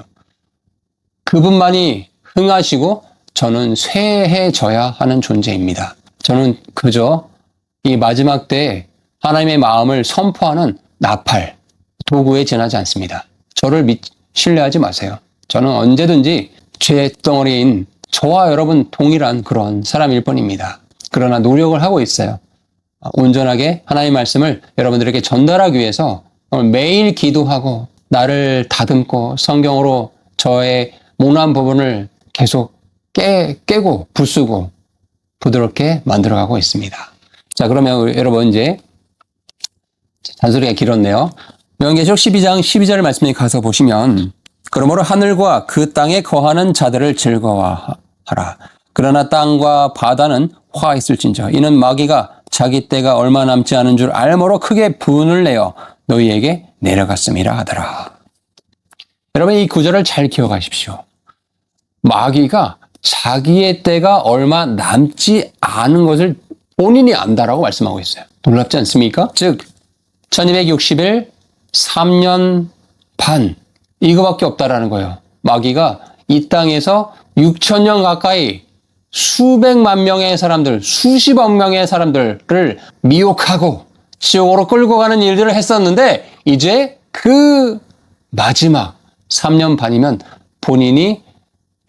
그분만이 흥하시고 저는 쇠해져야 하는 존재입니다. 저는 그저 이 마지막 때에 하나님의 마음을 선포하는 나팔, 도구에 지나지 않습니다. 저를 신뢰하지 마세요. 저는 언제든지 죄덩어리인 저와 여러분 동일한 그런 사람일 뿐입니다. 그러나 노력을 하고 있어요. 온전하게 하나님의 말씀을 여러분들에게 전달하기 위해서 매일 기도하고 나를 다듬고 성경으로 저의 모난 부분을 계속 깨고 부수고 부드럽게 만들어가고 있습니다. 자, 그러면 여러분 이제 잔소리가 길었네요. 요한계시록 12장 12절 말씀에 가서 보시면 그러므로 하늘과 그 땅에 거하는 자들을 즐거워하라. 그러나 땅과 바다는 화 있을진저 이는 마귀가 자기 때가 얼마 남지 않은 줄 알므로 크게 분을 내어 너희에게 내려갔음이라 하더라. 여러분, 이 구절을 잘 기억하십시오. 마귀가 자기의 때가 얼마 남지 않은 것을 본인이 안다라고 말씀하고 있어요. 놀랍지 않습니까? 즉 1260일 3년 반 이거밖에 없다라는 거예요. 마귀가 이 땅에서 6,000년 가까이 수백만 명의 사람들, 수십억 명의 사람들을 미혹하고 지옥으로 끌고 가는 일들을 했었는데 이제 그 마지막 3년 반이면 본인이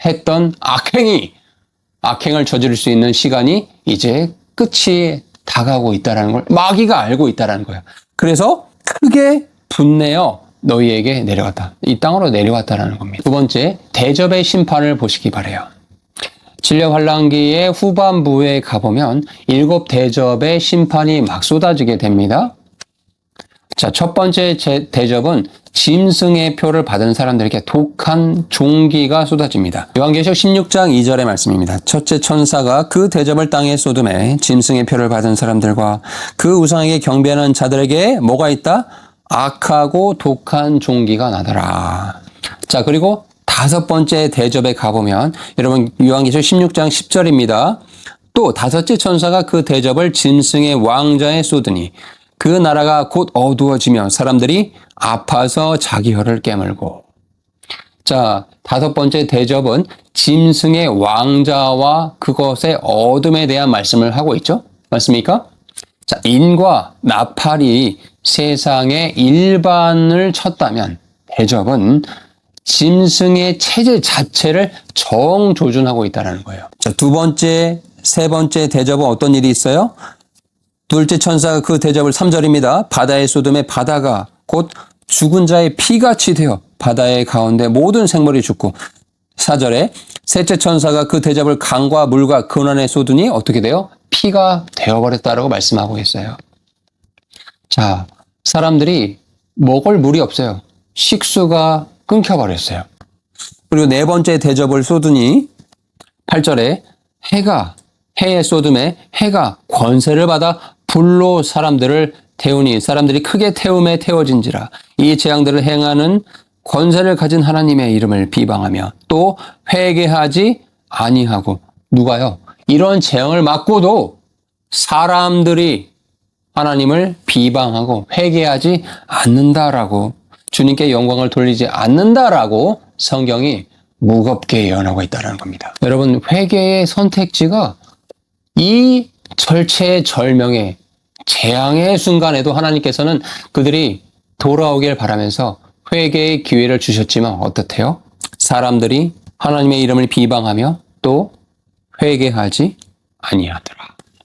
했던 악행을 저지를 수 있는 시간이 이제 끝이 다가오고 있다는 걸 마귀가 알고 있다는 거예요. 그래서 크게 분내어 너희에게 내려왔다. 이 땅으로 내려왔다는 겁니다. 두 번째, 대접의 심판을 보시기 바라요. 진례 환란기의 후반부에 가보면 7 대접의 심판이 막 쏟아지게 됩니다. 자, 첫 번째 대접은 짐승의 표를 받은 사람들에게 독한 종기가 쏟아집니다. 요한계시록 16장 2절의 말씀입니다. 첫째 천사가 그 대접을 땅에 쏟음에 짐승의 표를 받은 사람들과 그 우상에게 경배하는 자들에게 뭐가 있다? 악하고 독한 종기가 나더라. 자, 그리고 다섯 번째 대접에 가보면 여러분 요한계시록 16장 10절입니다. 또 다섯째 천사가 그 대접을 짐승의 왕좌에 쏟으니 그 나라가 곧 어두워지며 사람들이 아파서 자기 혀를 깨물고. 자, 다섯 번째 대접은 짐승의 왕좌와 그것의 어둠에 대한 말씀을 하고 있죠. 맞습니까? 자, 인과 나팔이 세상의 일반을 쳤다면 대접은 짐승의 체질 자체를 정조준하고 있다는 거예요. 자, 두 번째, 세 번째 대접은 어떤 일이 있어요? 둘째 천사가 그 대접을 3절입니다. 바다에 쏟음에 바다가 곧 죽은 자의 피같이 되어 바다의 가운데 모든 생물이 죽고 4절에 셋째 천사가 그 대접을 강과 물과 근원에 쏟으니 어떻게 돼요? 피가 되어버렸다라고 말씀하고 있어요. 자, 사람들이 먹을 물이 없어요. 식수가 끊겨버렸어요. 그리고 네 번째 대접을 쏟으니 8절에 해에 쏟음에 해가 권세를 받아 불로 사람들을 태우니 사람들이 크게 태움에 태워진지라 이 재앙들을 행하는 권세를 가진 하나님의 이름을 비방하며 또 회개하지 아니하고 누가요? 이런 재앙을 맞고도 사람들이 하나님을 비방하고 회개하지 않는다라고 주님께 영광을 돌리지 않는다라고 성경이 무겁게 예언하고 있다는 겁니다. 여러분 회개의 선택지가 이 절체절명의 재앙의 순간에도 하나님께서는 그들이 돌아오길 바라면서 회개의 기회를 주셨지만 어떻대요? 사람들이 하나님의 이름을 비방하며 또 회개하지 아니하더라.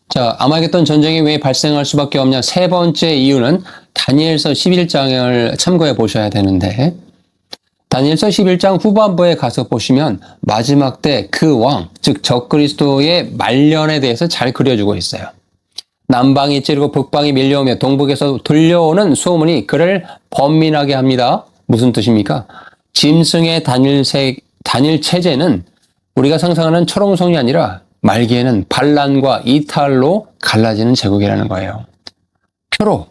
자, 아마겟돈 전쟁이 왜 발생할 수밖에 없냐? 세 번째 이유는 다니엘서 11장을 참고해 보셔야 되는데 다니엘서 11장 후반부에 가서 보시면 마지막 때 그 왕, 즉 적그리스도의 말년에 대해서 잘 그려주고 있어요. 남방이 찌르고 북방이 밀려오며 동북에서 들려오는 소문이 그를 번민하게 합니다. 무슨 뜻입니까? 짐승의 단일 체제는 우리가 상상하는 초롱성이 아니라 말기에는 반란과 이탈로 갈라지는 제국이라는 거예요. 표로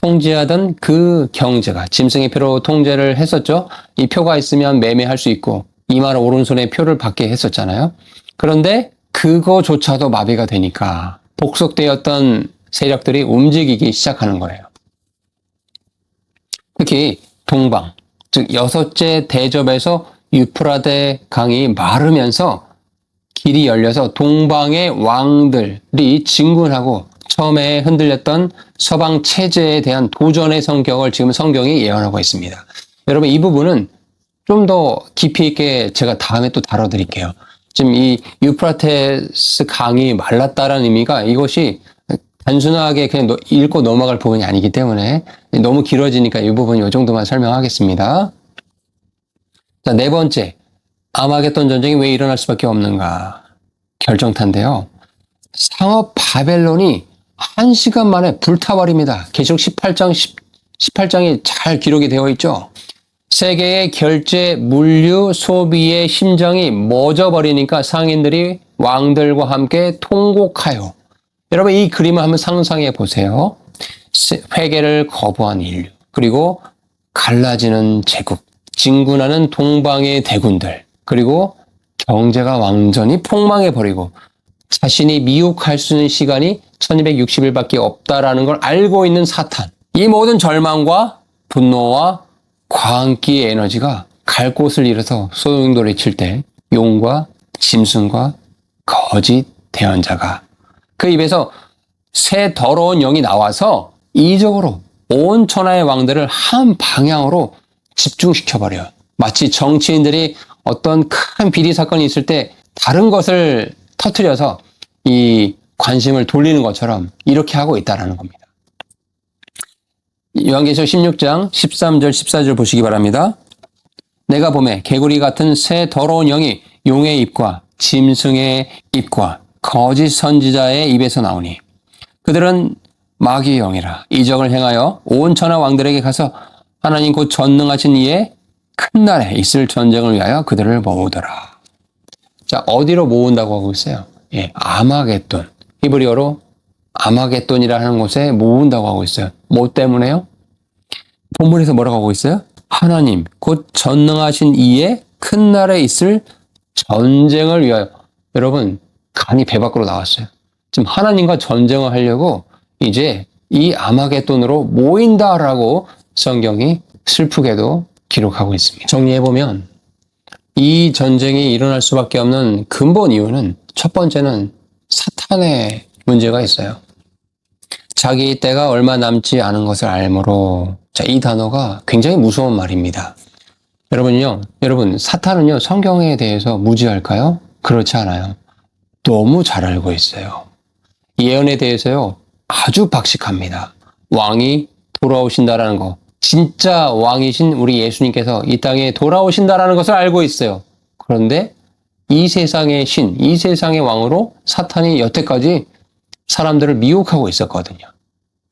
통제하던 그 경제가 짐승의 표로 통제를 했었죠. 이 표가 있으면 매매할 수 있고 이마를 오른손에 표를 받게 했었잖아요. 그런데 그거조차도 마비가 되니까 복속되었던 세력들이 움직이기 시작하는 거예요. 특히 동방, 즉 여섯째 대접에서 유프라데 강이 마르면서 길이 열려서 동방의 왕들이 진군하고 처음에 흔들렸던 서방 체제에 대한 도전의 성격을 지금 성경이 예언하고 있습니다. 여러분 이 부분은 좀 더 깊이 있게 제가 다음에 또 다뤄드릴게요. 지금 이 유프라테스 강이 말랐다라는 의미가 이것이 단순하게 그냥 읽고 넘어갈 부분이 아니기 때문에 너무 길어지니까 이 부분 이 정도만 설명하겠습니다. 자, 네 번째, 아마겟돈 전쟁이 왜 일어날 수밖에 없는가? 결정타인데요. 상업 바벨론이 1시간 만에 불타버립니다. 계시록 18장이 잘 기록이 되어 있죠. 세계의 결제, 물류, 소비의 심정이 멎어버리니까 상인들이 왕들과 함께 통곡하여. 여러분 이 그림을 한번 상상해 보세요. 회개를 거부한 인류, 그리고 갈라지는 제국, 진군하는 동방의 대군들, 그리고 경제가 완전히 폭망해버리고 자신이 미혹할 수 있는 시간이 1260일밖에 없다라는 걸 알고 있는 사탄. 이 모든 절망과 분노와 광기의 에너지가 갈 곳을 잃어서 소용돌이 칠 때 용과 짐승과 거짓 대언자가 그 입에서 새 더러운 영이 나와서 이적으로 온 천하의 왕들을 한 방향으로 집중시켜버려요. 마치 정치인들이 어떤 큰 비리 사건이 있을 때 다른 것을 터뜨려서 이 관심을 돌리는 것처럼 이렇게 하고 있다는 겁니다. 요한계시록 16장 13절 14절 보시기 바랍니다. 내가 보매 개구리 같은 새 더러운 영이 용의 입과 짐승의 입과 거짓 선지자의 입에서 나오니 그들은 마귀의 영이라 이적을 행하여 온 천하 왕들에게 가서 하나님 곧 전능하신 이의 큰 날에 있을 전쟁을 위하여 그들을 모으더라. 자, 어디로 모은다고 하고 있어요? 예, 아마겟돈. 히브리어로 아마겟돈이라는 곳에 모은다고 하고 있어요. 뭐 때문에요? 본문에서 뭐라고 하고 있어요? 하나님 곧 전능하신 이의 큰 날에 있을 전쟁을 위하여. 여러분 간이 배 밖으로 나왔어요. 지금 하나님과 전쟁을 하려고 이제 이 아마겟돈으로 모인다라고 성경이 슬프게도 기록하고 있습니다. 정리해보면 이 전쟁이 일어날 수밖에 없는 근본 이유는 첫 번째는 사탄의 문제가 있어요. 자기 때가 얼마 남지 않은 것을 알므로. 자, 이 단어가 굉장히 무서운 말입니다. 여러분, 사탄은요, 성경에 대해서 무지할까요? 그렇지 않아요. 너무 잘 알고 있어요. 예언에 대해서요, 아주 박식합니다. 왕이 돌아오신다라는 거. 진짜 왕이신 우리 예수님께서 이 땅에 돌아오신다라는 것을 알고 있어요. 그런데 이 세상의 신, 이 세상의 왕으로 사탄이 여태까지 사람들을 미혹하고 있었거든요.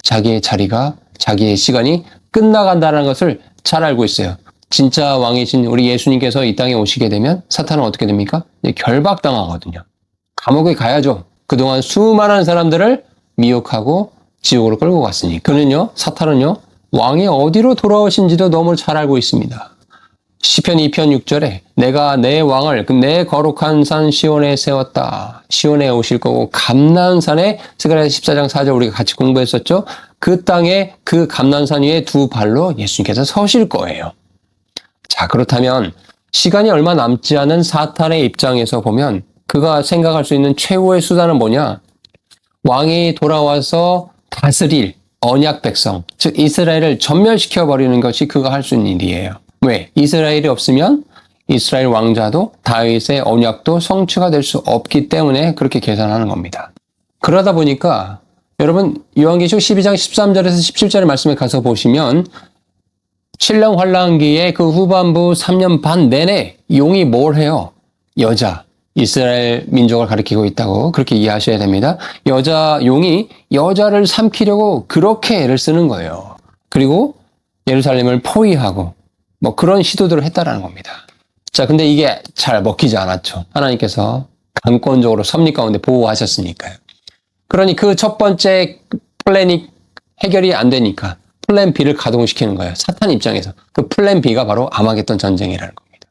자기의 자리가, 자기의 시간이 끝나간다는 것을 잘 알고 있어요. 진짜 왕이신 우리 예수님께서 이 땅에 오시게 되면 사탄은 어떻게 됩니까? 결박당하거든요. 감옥에 가야죠. 그동안 수많은 사람들을 미혹하고 지옥으로 끌고 갔으니. 사탄은요, 왕이 어디로 돌아오신지도 너무 잘 알고 있습니다. 시편 2편 6절에 내가 내 왕을 내 거룩한 산 시온에 세웠다. 시온에 오실 거고 감난산에 스가랴 14장 4절 우리가 같이 공부했었죠. 그 땅에 그 감난산 위에 두 발로 예수님께서 서실 거예요. 자, 그렇다면 시간이 얼마 남지 않은 사탄의 입장에서 보면 그가 생각할 수 있는 최후의 수단은 뭐냐? 왕이 돌아와서 다스릴 언약 백성, 즉 이스라엘을 전멸시켜버리는 것이 그가 할 수 있는 일이에요. 왜? 이스라엘이 없으면 이스라엘 왕자도 다윗의 언약도 성취가 될 수 없기 때문에 그렇게 계산하는 겁니다. 그러다 보니까 여러분 요한계시록 12장 13절에서 17절의 말씀에 가서 보시면 신랑 환란기의 그 후반부 3년 반 내내 용이 뭘 해요? 여자, 이스라엘 민족을 가리키고 있다고 그렇게 이해하셔야 됩니다. 용이 여자를 삼키려고 그렇게 애를 쓰는 거예요. 그리고 예루살렘을 포위하고 그런 시도들을 했다라는 겁니다. 자, 근데 이게 잘 먹히지 않았죠. 하나님께서 강권적으로 섭리 가운데 보호하셨으니까요. 그러니 그 첫 번째 플랜이 해결이 안 되니까 플랜 B를 가동시키는 거예요. 사탄 입장에서. 그 플랜 B가 바로 아마겟돈 전쟁이라는 겁니다.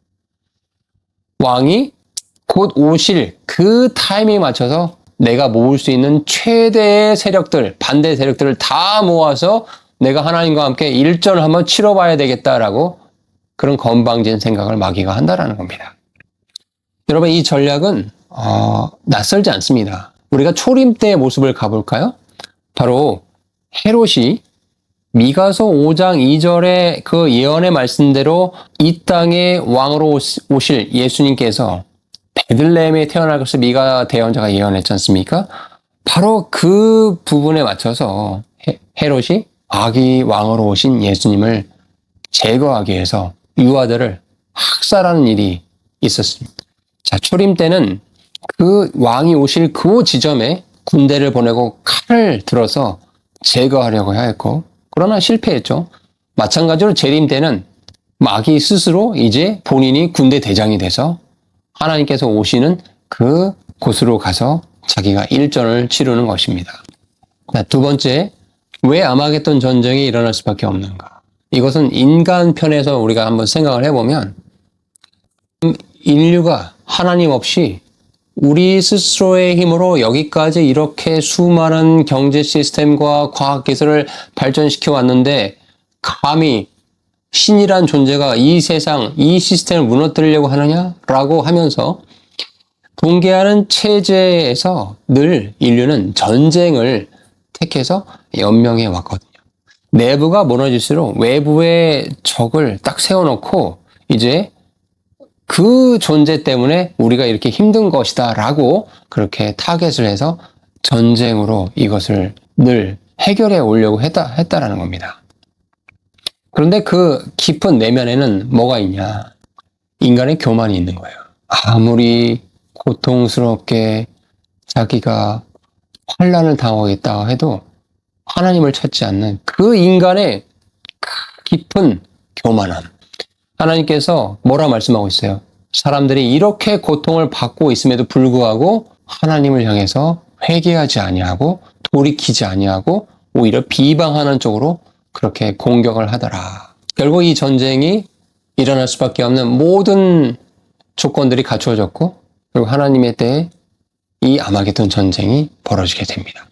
왕이 곧 오실 그 타이밍에 맞춰서 내가 모을 수 있는 최대의 세력들, 반대 세력들을 다 모아서 내가 하나님과 함께 일전을 한번 치러봐야 되겠다라고 그런 건방진 생각을 마귀가 한다라는 겁니다. 여러분, 이 전략은 낯설지 않습니다. 우리가 초림 때의 모습을 가볼까요? 바로 헤롯이 미가서 5장 2절의 그 예언의 말씀대로 이 땅에 왕으로 오실 예수님께서 베들레헴에 태어날 것을 미가 대언자가 예언했지 않습니까? 바로 그 부분에 맞춰서 헤롯이 아기 왕으로 오신 예수님을 제거하기 위해서 유아들을 학살하는 일이 있었습니다. 자, 초림 때는 그 왕이 오실 그 지점에 군대를 보내고 칼을 들어서 제거하려고 하였고, 그러나 실패했죠. 마찬가지로 재림 때는 마귀 스스로 이제 본인이 군대 대장이 돼서 하나님께서 오시는 그 곳으로 가서 자기가 일전을 치르는 것입니다. 자, 두 번째, 왜 아마겟돈 전쟁이 일어날 수밖에 없는가? 이것은 인간 편에서 우리가 한번 생각을 해보면 인류가 하나님 없이 우리 스스로의 힘으로 여기까지 이렇게 수많은 경제 시스템과 과학 기술을 발전시켜 왔는데 감히 신이란 존재가 이 세상, 이 시스템을 무너뜨리려고 하느냐라고 하면서 붕괴하는 체제에서 늘 인류는 전쟁을 택해서 연명해 왔거든요. 내부가 무너질수록 외부의 적을 딱 세워놓고 이제 그 존재 때문에 우리가 이렇게 힘든 것이다 라고 그렇게 타겟을 해서 전쟁으로 이것을 늘 해결해 오려고 했다라는 겁니다. 그런데 그 깊은 내면에는 뭐가 있냐? 인간의 교만이 있는 거예요. 아무리 고통스럽게 자기가 환난을 당하겠다 해도 하나님을 찾지 않는 그 인간의 깊은 교만함. 하나님께서 뭐라 말씀하고 있어요? 사람들이 이렇게 고통을 받고 있음에도 불구하고 하나님을 향해서 회개하지 아니하고 돌이키지 아니하고 오히려 비방하는 쪽으로 그렇게 공격을 하더라. 결국 이 전쟁이 일어날 수밖에 없는 모든 조건들이 갖추어졌고 그리고 하나님의 때에 이 아마겟돈 전쟁이 벌어지게 됩니다.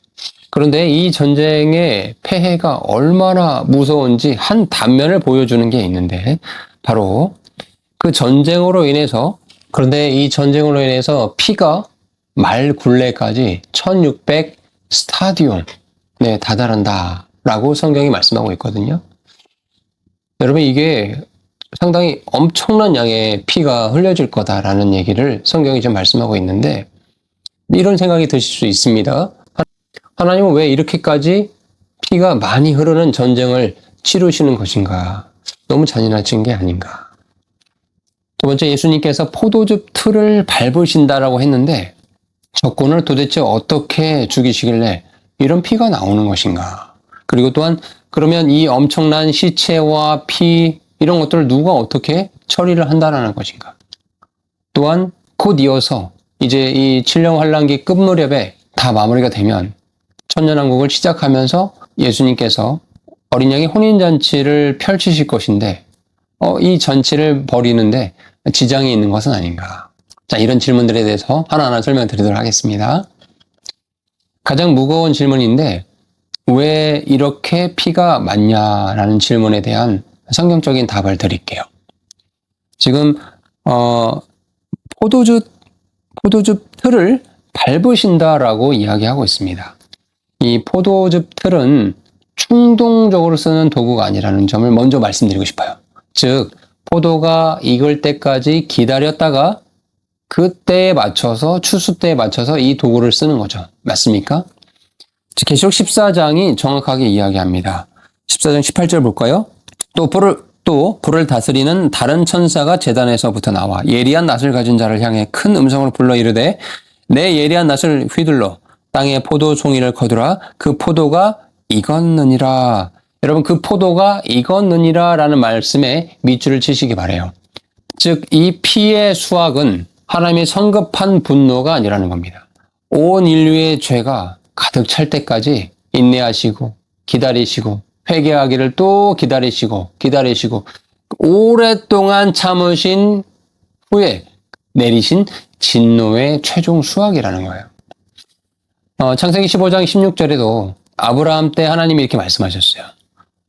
그런데 이 전쟁의 폐해가 얼마나 무서운지 한 단면을 보여주는 게 있는데 바로 그 전쟁으로 인해서 그런데 이 전쟁으로 인해서 피가 말 굴레까지 1600 스타디움에 다다른다 라고 성경이 말씀하고 있거든요. 여러분 이게 상당히 엄청난 양의 피가 흘려질 거다라는 얘기를 성경이 좀 말씀하고 있는데, 이런 생각이 드실 수 있습니다. 하나님은 왜 이렇게까지 피가 많이 흐르는 전쟁을 치르시는 것인가? 너무 잔인하신 게 아닌가? 두 번째, 예수님께서 포도즙 틀을 밟으신다라고 했는데 적군을 도대체 어떻게 죽이시길래 이런 피가 나오는 것인가? 그리고 또한 그러면 이 엄청난 시체와 피 이런 것들을 누가 어떻게 처리를 한다라는 것인가? 또한 곧 이어서 이제 이 칠령 환란기 끝무렵에 다 마무리가 되면 천년왕국을 시작하면서 예수님께서 어린 양의 혼인잔치를 펼치실 것인데 이 잔치를 벌이는데 지장이 있는 것은 아닌가? 자, 이런 질문들에 대해서 하나하나 설명드리도록 하겠습니다. 가장 무거운 질문인데 왜 이렇게 피가 많냐라는 질문에 대한 성경적인 답을 드릴게요. 지금 포도즙 틀을 밟으신다라고 이야기하고 있습니다. 이 포도즙 틀은 충동적으로 쓰는 도구가 아니라는 점을 먼저 말씀드리고 싶어요. 즉 포도가 익을 때까지 기다렸다가 그때에 맞춰서 추수 때에 맞춰서 이 도구를 쓰는 거죠. 맞습니까? 계시록 14장이 정확하게 이야기합니다. 14장 18절 볼까요? 또 불을 다스리는 다른 천사가 제단에서부터 나와 예리한 낫을 가진 자를 향해 큰 음성으로 불러 이르되 내 예리한 낫을 휘둘러 땅에 포도 송이를 거두라. 그 포도가 익었느니라. 여러분, 그 포도가 익었느니라 라는 말씀에 밑줄을 치시기 바라요. 즉 이 피의 수확은 하나님의 성급한 분노가 아니라는 겁니다. 온 인류의 죄가 가득 찰 때까지 인내하시고 기다리시고 회개하기를 또 기다리시고 오랫동안 참으신 후에 내리신 진노의 최종 수확이라는 거예요. 창세기 15장 16절에도 아브라함 때 하나님이 이렇게 말씀하셨어요.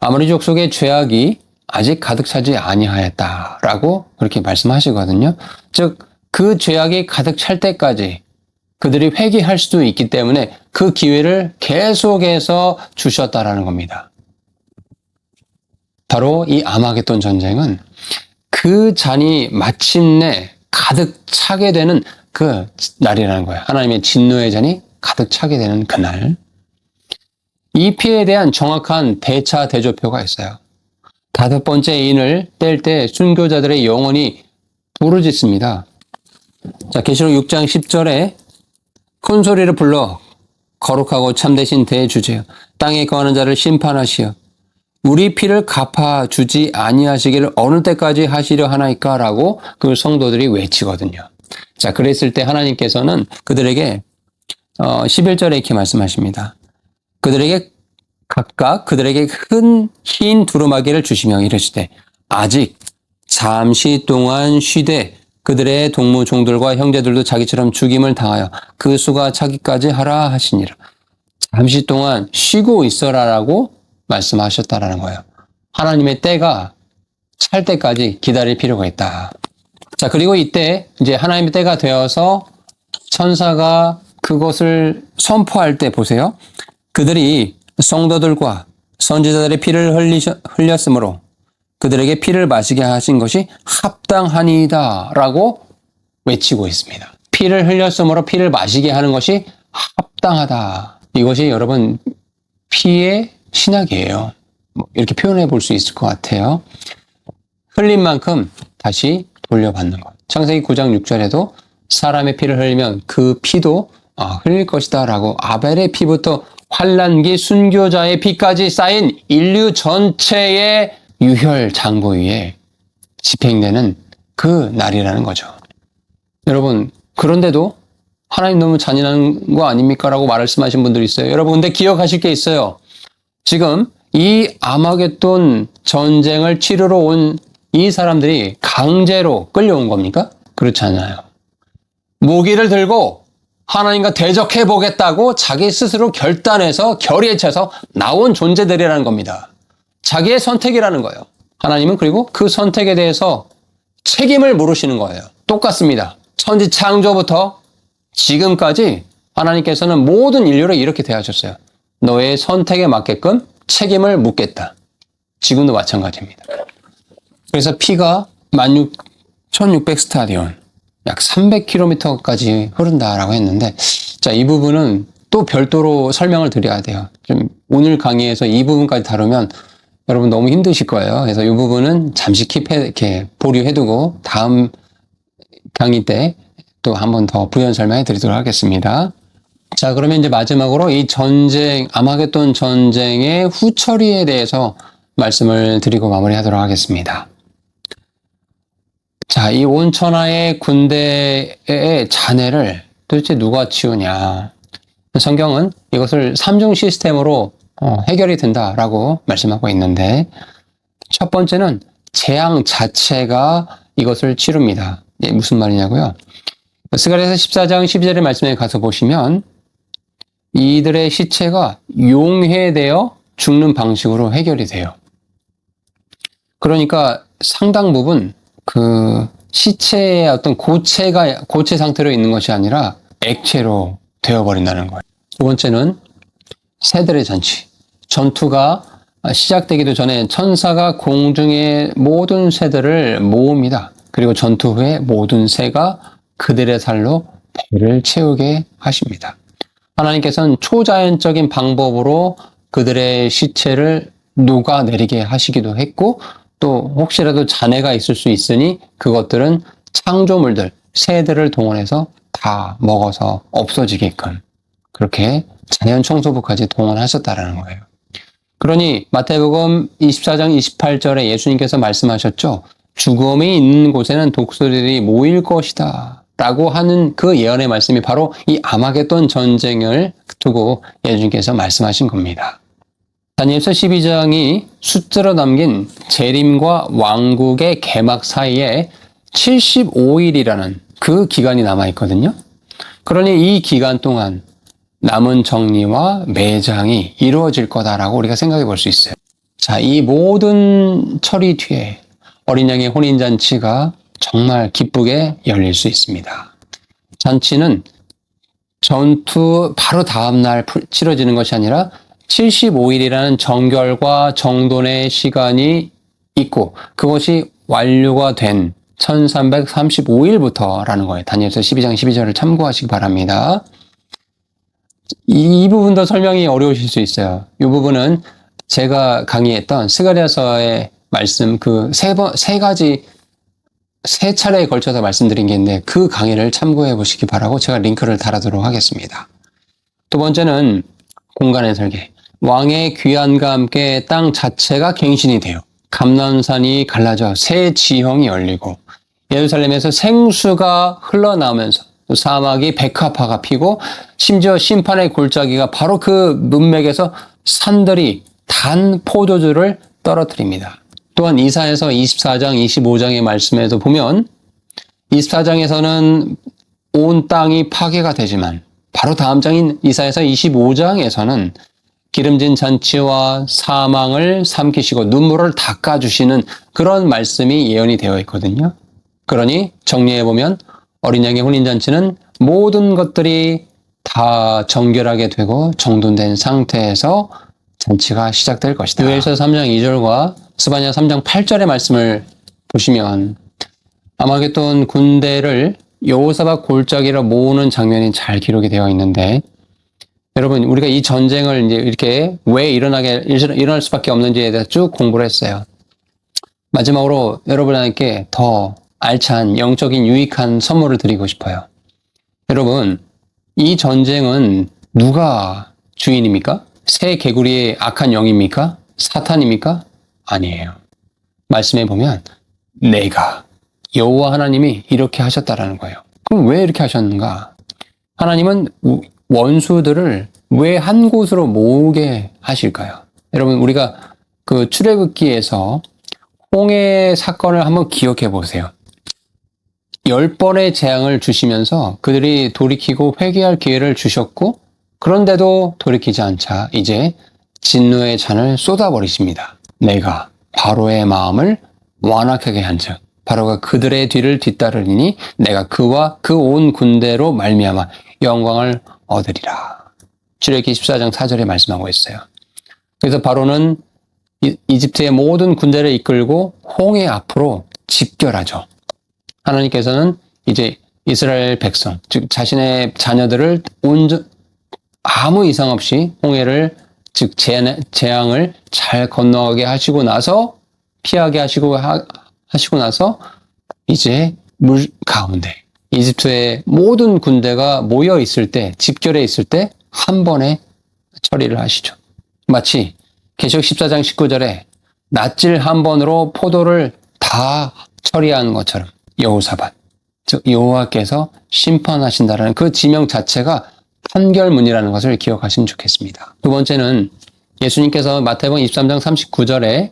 아모리 족속의 죄악이 아직 가득 차지 아니하였다라고 그렇게 말씀하시거든요. 즉 그 죄악이 가득 찰 때까지 그들이 회개할 수도 있기 때문에 그 기회를 계속해서 주셨다라는 겁니다. 바로 이 아마겟돈 전쟁은 그 잔이 마침내 가득 차게 되는 그 날이라는 거예요. 하나님의 진노의 잔이 가득 차게 되는 그날. 이 피해에 대한 정확한 대차 대조표가 있어요. 5번째 인을 뗄 때 순교자들의 영혼이 부르짖습니다. 자, 계시록 6장 10절에 큰 소리를 불러 거룩하고 참되신 대주제여 땅에 거하는 자를 심판하시어 우리 피를 갚아주지 아니하시기를 어느 때까지 하시려 하나이까? 라고 그 성도들이 외치거든요. 자, 그랬을 때 하나님께서는 그들에게 11절에 이렇게 말씀하십니다. 그들에게 각각 그들에게 큰 흰 두루마기를 주시며 이르시되 아직 잠시 동안 쉬되 그들의 동무 종들과 형제들도 자기처럼 죽임을 당하여 그 수가 차기까지 하라 하시니라. 잠시 동안 쉬고 있어라라고 말씀하셨다라는 거예요. 하나님의 때가 찰 때까지 기다릴 필요가 있다. 자, 그리고 이때 이제 하나님의 때가 되어서 천사가 그것을 선포할 때 보세요. 그들이 성도들과 선지자들의 피를 흘렸으므로 그들에게 피를 마시게 하신 것이 합당하니이다 라고 외치고 있습니다. 피를 흘렸으므로 피를 마시게 하는 것이 합당하다. 이것이 여러분 피의 신약이에요. 이렇게 표현해 볼 수 있을 것 같아요. 흘린 만큼 다시 돌려받는 것. 창세기 9장 6절에도 사람의 피를 흘리면 그 피도 흘릴 것이다 라고 아벨의 피부터 환란기 순교자의 피까지 쌓인 인류 전체의 유혈 장부 위에 집행되는 그 날이라는 거죠. 여러분, 그런데도 하나님 너무 잔인한 거 아닙니까? 라고 말씀하신 분들이 있어요. 여러분, 근데 기억하실 게 있어요. 지금 이 아마겟돈 전쟁을 치르러 온 이 사람들이 강제로 끌려온 겁니까? 그렇지 않아요. 무기를 들고 하나님과 대적해 보겠다고 자기 스스로 결단해서 결의에 차서 나온 존재들이라는 겁니다. 자기의 선택이라는 거예요. 하나님은 그리고 그 선택에 대해서 책임을 물으시는 거예요. 똑같습니다. 천지 창조부터 지금까지 하나님께서는 모든 인류를 이렇게 대하셨어요. 너의 선택에 맞게끔 책임을 묻겠다. 지금도 마찬가지입니다. 그래서 피가 16,600스타디온, 약 300km까지 흐른다라고 했는데, 자, 이 부분은 또 별도로 설명을 드려야 돼요. 좀 오늘 강의에서 이 부분까지 다루면 여러분 너무 힘드실 거예요. 그래서 이 부분은 잠시 이렇게 보류해두고 다음 강의 때 또 한 번 더 부연 설명해 드리도록 하겠습니다. 자, 그러면 이제 마지막으로 이 전쟁, 아마겟돈 전쟁의 후처리에 대해서 말씀을 드리고 마무리하도록 하겠습니다. 자, 이 온 천하의 군대의 잔해를 도대체 누가 치우냐? 성경은 이것을 3중 시스템으로 해결이 된다라고 말씀하고 있는데, 첫 번째는 재앙 자체가 이것을 치릅니다. 무슨 말이냐고요? 스가랴서 14장 12절의 말씀에 가서 보시면 이들의 시체가 용해되어 죽는 방식으로 해결이 돼요. 그러니까 상당 부분 그 시체의 어떤 고체 상태로 있는 것이 아니라 액체로 되어버린다는 거예요. 두 번째는 새들의 잔치. 전투가 시작되기도 전에 천사가 공중의 모든 새들을 모읍니다. 그리고 전투 후에 모든 새가 그들의 살로 배를 채우게 하십니다. 하나님께서는 초자연적인 방법으로 그들의 시체를 녹아내리게 하시기도 했고, 또 혹시라도 잔해가 있을 수 있으니 그것들은 창조물들, 새들을 동원해서 다 먹어서 없어지게끔 그렇게 자연 청소부까지 동원하셨다라는 거예요. 그러니 마태복음 24장 28절에 예수님께서 말씀하셨죠. 죽음이 있는 곳에는 독수리들이 모일 것이다 라고 하는 그 예언의 말씀이 바로 이 아마겟돈 전쟁을 두고 예수님께서 말씀하신 겁니다. 다니엘서 12장이 숫자로 남긴 재림과 왕국의 개막 사이에 75일이라는 그 기간이 남아있거든요. 그러니 이 기간 동안 남은 정리와 매장이 이루어질 거다라고 우리가 생각해 볼 수 있어요. 자, 이 모든 처리 뒤에 어린 양의 혼인잔치가 정말 기쁘게 열릴 수 있습니다. 잔치는 전투 바로 다음날 치러지는 것이 아니라 75일이라는 정결과 정돈의 시간이 있고 그것이 완료가 된 1335일부터라는 거예요. 다니엘서 12장 12절을 참고하시기 바랍니다. 이 부분도 설명이 어려우실 수 있어요. 이 부분은 제가 강의했던 스가랴서의 말씀 세 차례에 걸쳐서 말씀드린 게 있는데 그 강의를 참고해 보시기 바라고 제가 링크를 달아두도록 하겠습니다. 두 번째는 공간의 설계. 왕의 귀환과 함께 땅 자체가 갱신이 돼요. 감람산이 갈라져 새 지형이 열리고 예루살렘에서 생수가 흘러나오면서 또 사막이 백합화가 피고 심지어 심판의 골짜기가 바로 그 문맥에서 산들이 단 포도주를 떨어뜨립니다. 또한 이사야서 24장, 25장의 말씀에도 보면 24장에서는 온 땅이 파괴가 되지만 바로 다음 장인 이사야서 25장에서는 기름진 잔치와 사망을 삼키시고 눈물을 닦아주시는 그런 말씀이 예언이 되어 있거든요. 그러니 정리해보면 어린 양의 혼인잔치는 모든 것들이 다 정결하게 되고 정돈된 상태에서 잔치가 시작될 것이다. 요엘서 3장 2절과 스바냐 3장 8절의 말씀을 보시면 아마겟돈 군대를 여호사밧 골짜기로 모으는 장면이 잘 기록이 되어 있는데 여러분 우리가 이 전쟁을 이제 이렇게 왜 일어날 수밖에 없는지에 대해서 쭉 공부를 했어요. 마지막으로 여러분에게 더 알찬 영적인 유익한 선물을 드리고 싶어요. 여러분 이 전쟁은 누가 주인입니까? 새 개구리의 악한 영입니까? 사탄입니까? 아니에요. 말씀에 보면 내가 여호와 하나님이 이렇게 하셨다라는 거예요. 그럼 왜 이렇게 하셨는가? 하나님은 원수들을 왜 한 곳으로 모으게 하실까요? 여러분 우리가 그 출애굽기에서 홍해 사건을 한번 기억해 보세요. 10번의 재앙을 주시면서 그들이 돌이키고 회개할 기회를 주셨고 그런데도 돌이키지 않자 이제 진노의 잔을 쏟아버리십니다. 내가 바로의 마음을 완악하게 한즉 바로가 그들의 뒤를 뒤따르리니 내가 그와 그 온 군대로 말미암아 영광을 얻으리라. 출애굽기 14장 4절에 말씀하고 있어요. 그래서 바로는 이집트의 모든 군대를 이끌고 홍해 앞으로 집결하죠. 하나님께서는 이제 이스라엘 백성, 즉 자신의 자녀들을 아무 이상 없이 홍해를, 즉 재앙을 잘 건너가게 하시고 나서, 피하게 하시고 나서 이제 물 가운데 이집트의 모든 군대가 모여 있을 때, 집결해 있을 때 한 번에 처리를 하시죠. 마치 계시록 14장 19절에 낫질 한 번으로 포도를 다 처리한 것처럼 여호사밧, 즉 여호와께서 심판하신다라는 그 지명 자체가 판결문이라는 것을 기억하시면 좋겠습니다. 두 번째는 예수님께서 마태복음 23장 39절에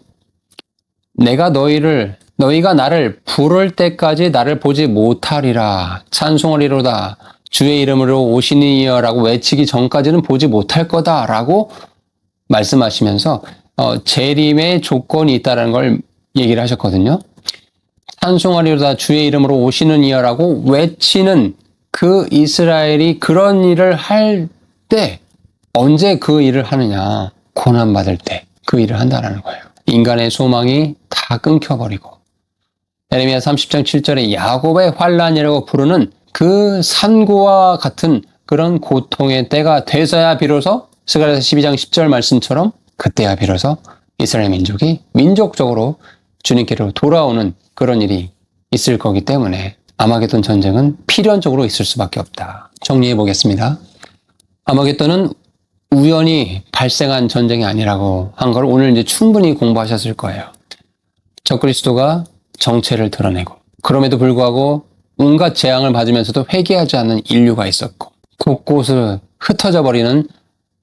너희가 나를 부를 때까지 나를 보지 못하리라, 찬송하리로다, 주의 이름으로 오시니여 라고 외치기 전까지는 보지 못할 거다 라고 말씀하시면서 재림의 조건이 있다는 걸 얘기를 하셨거든요. 찬송하리로다, 주의 이름으로 오시는 이여라고 외치는 그 이스라엘이 그런 일을 할 때, 언제 그 일을 하느냐? 고난받을 때 그 일을 한다는 거예요. 인간의 소망이 다 끊겨버리고, 예레미야 30장 7절에 야곱의 환란이라고 부르는 그 산고와 같은 그런 고통의 때가 돼서야 비로소, 스가랴서 12장 10절 말씀처럼 그때야 비로소 이스라엘 민족이 민족적으로 주님께로 돌아오는 그런 일이 있을 거기 때문에 아마겟돈 전쟁은 필연적으로 있을 수밖에 없다. 정리해 보겠습니다. 아마겟돈은 우연히 발생한 전쟁이 아니라고 한 걸 오늘 이제 충분히 공부하셨을 거예요. 적그리스도가 정체를 드러내고, 그럼에도 불구하고 온갖 재앙을 받으면서도 회개하지 않는 인류가 있었고, 곳곳을 흩어져 버리는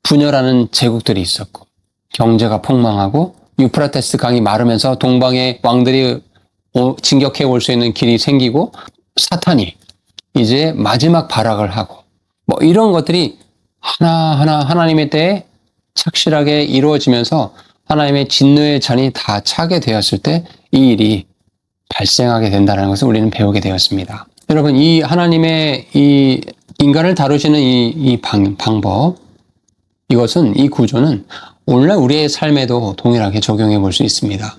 분열하는 제국들이 있었고, 경제가 폭망하고 유프라테스 강이 마르면서 동방의 왕들이 진격해 올 수 있는 길이 생기고, 사탄이 이제 마지막 발악을 하고, 뭐 이런 것들이 하나하나 하나님의 때에 착실하게 이루어지면서 하나님의 진노의 잔이 다 차게 되었을 때 이 일이 발생하게 된다는 것을 우리는 배우게 되었습니다. 여러분, 이 하나님의 이 인간을 다루시는 이 방법, 이것은, 이 구조는 오늘날 우리의 삶에도 동일하게 적용해 볼 수 있습니다.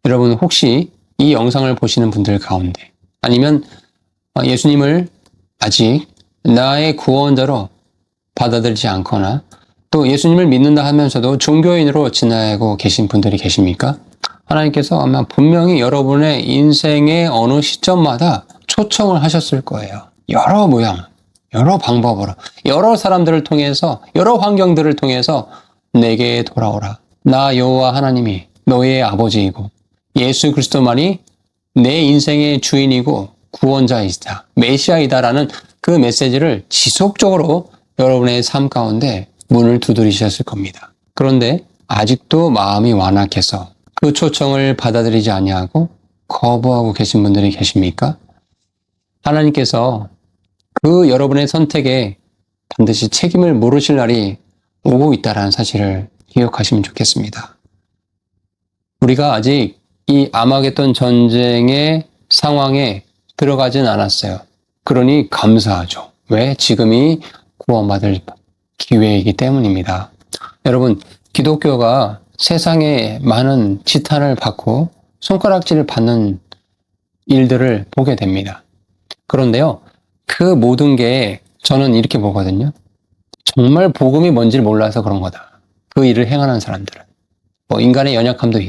여러분, 혹시 이 영상을 보시는 분들 가운데, 아니면 예수님을 아직 나의 구원자로 받아들이지 않거나 또 예수님을 믿는다 하면서도 종교인으로 지내고 계신 분들이 계십니까? 하나님께서 아마 분명히 여러분의 인생의 어느 시점마다 초청을 하셨을 거예요. 여러 모양, 여러 방법으로, 여러 사람들을 통해서, 여러 환경들을 통해서 내게 돌아오라. 나 여호와 하나님이 너희의 아버지이고 예수 그리스도만이 내 인생의 주인이고 구원자이다, 메시아이다라는 그 메시지를 지속적으로 여러분의 삶 가운데 문을 두드리셨을 겁니다. 그런데 아직도 마음이 완악해서 그 초청을 받아들이지 아니하고 거부하고 계신 분들이 계십니까? 하나님께서 그 여러분의 선택에 반드시 책임을 물으실 날이 오고 있다는 사실을 기억하시면 좋겠습니다. 우리가 아직 이 아마겟돈 전쟁의 상황에 들어가진 않았어요. 그러니 감사하죠. 왜? 지금이 구원받을 기회이기 때문입니다. 여러분, 기독교가 세상에 많은 지탄을 받고 손가락질을 받는 일들을 보게 됩니다. 그런데요, 그 모든 게 저는 이렇게 보거든요. 정말 복음이 뭔지를 몰라서 그런 거다. 그 일을 행하는 사람들은. 뭐 인간의 연약함도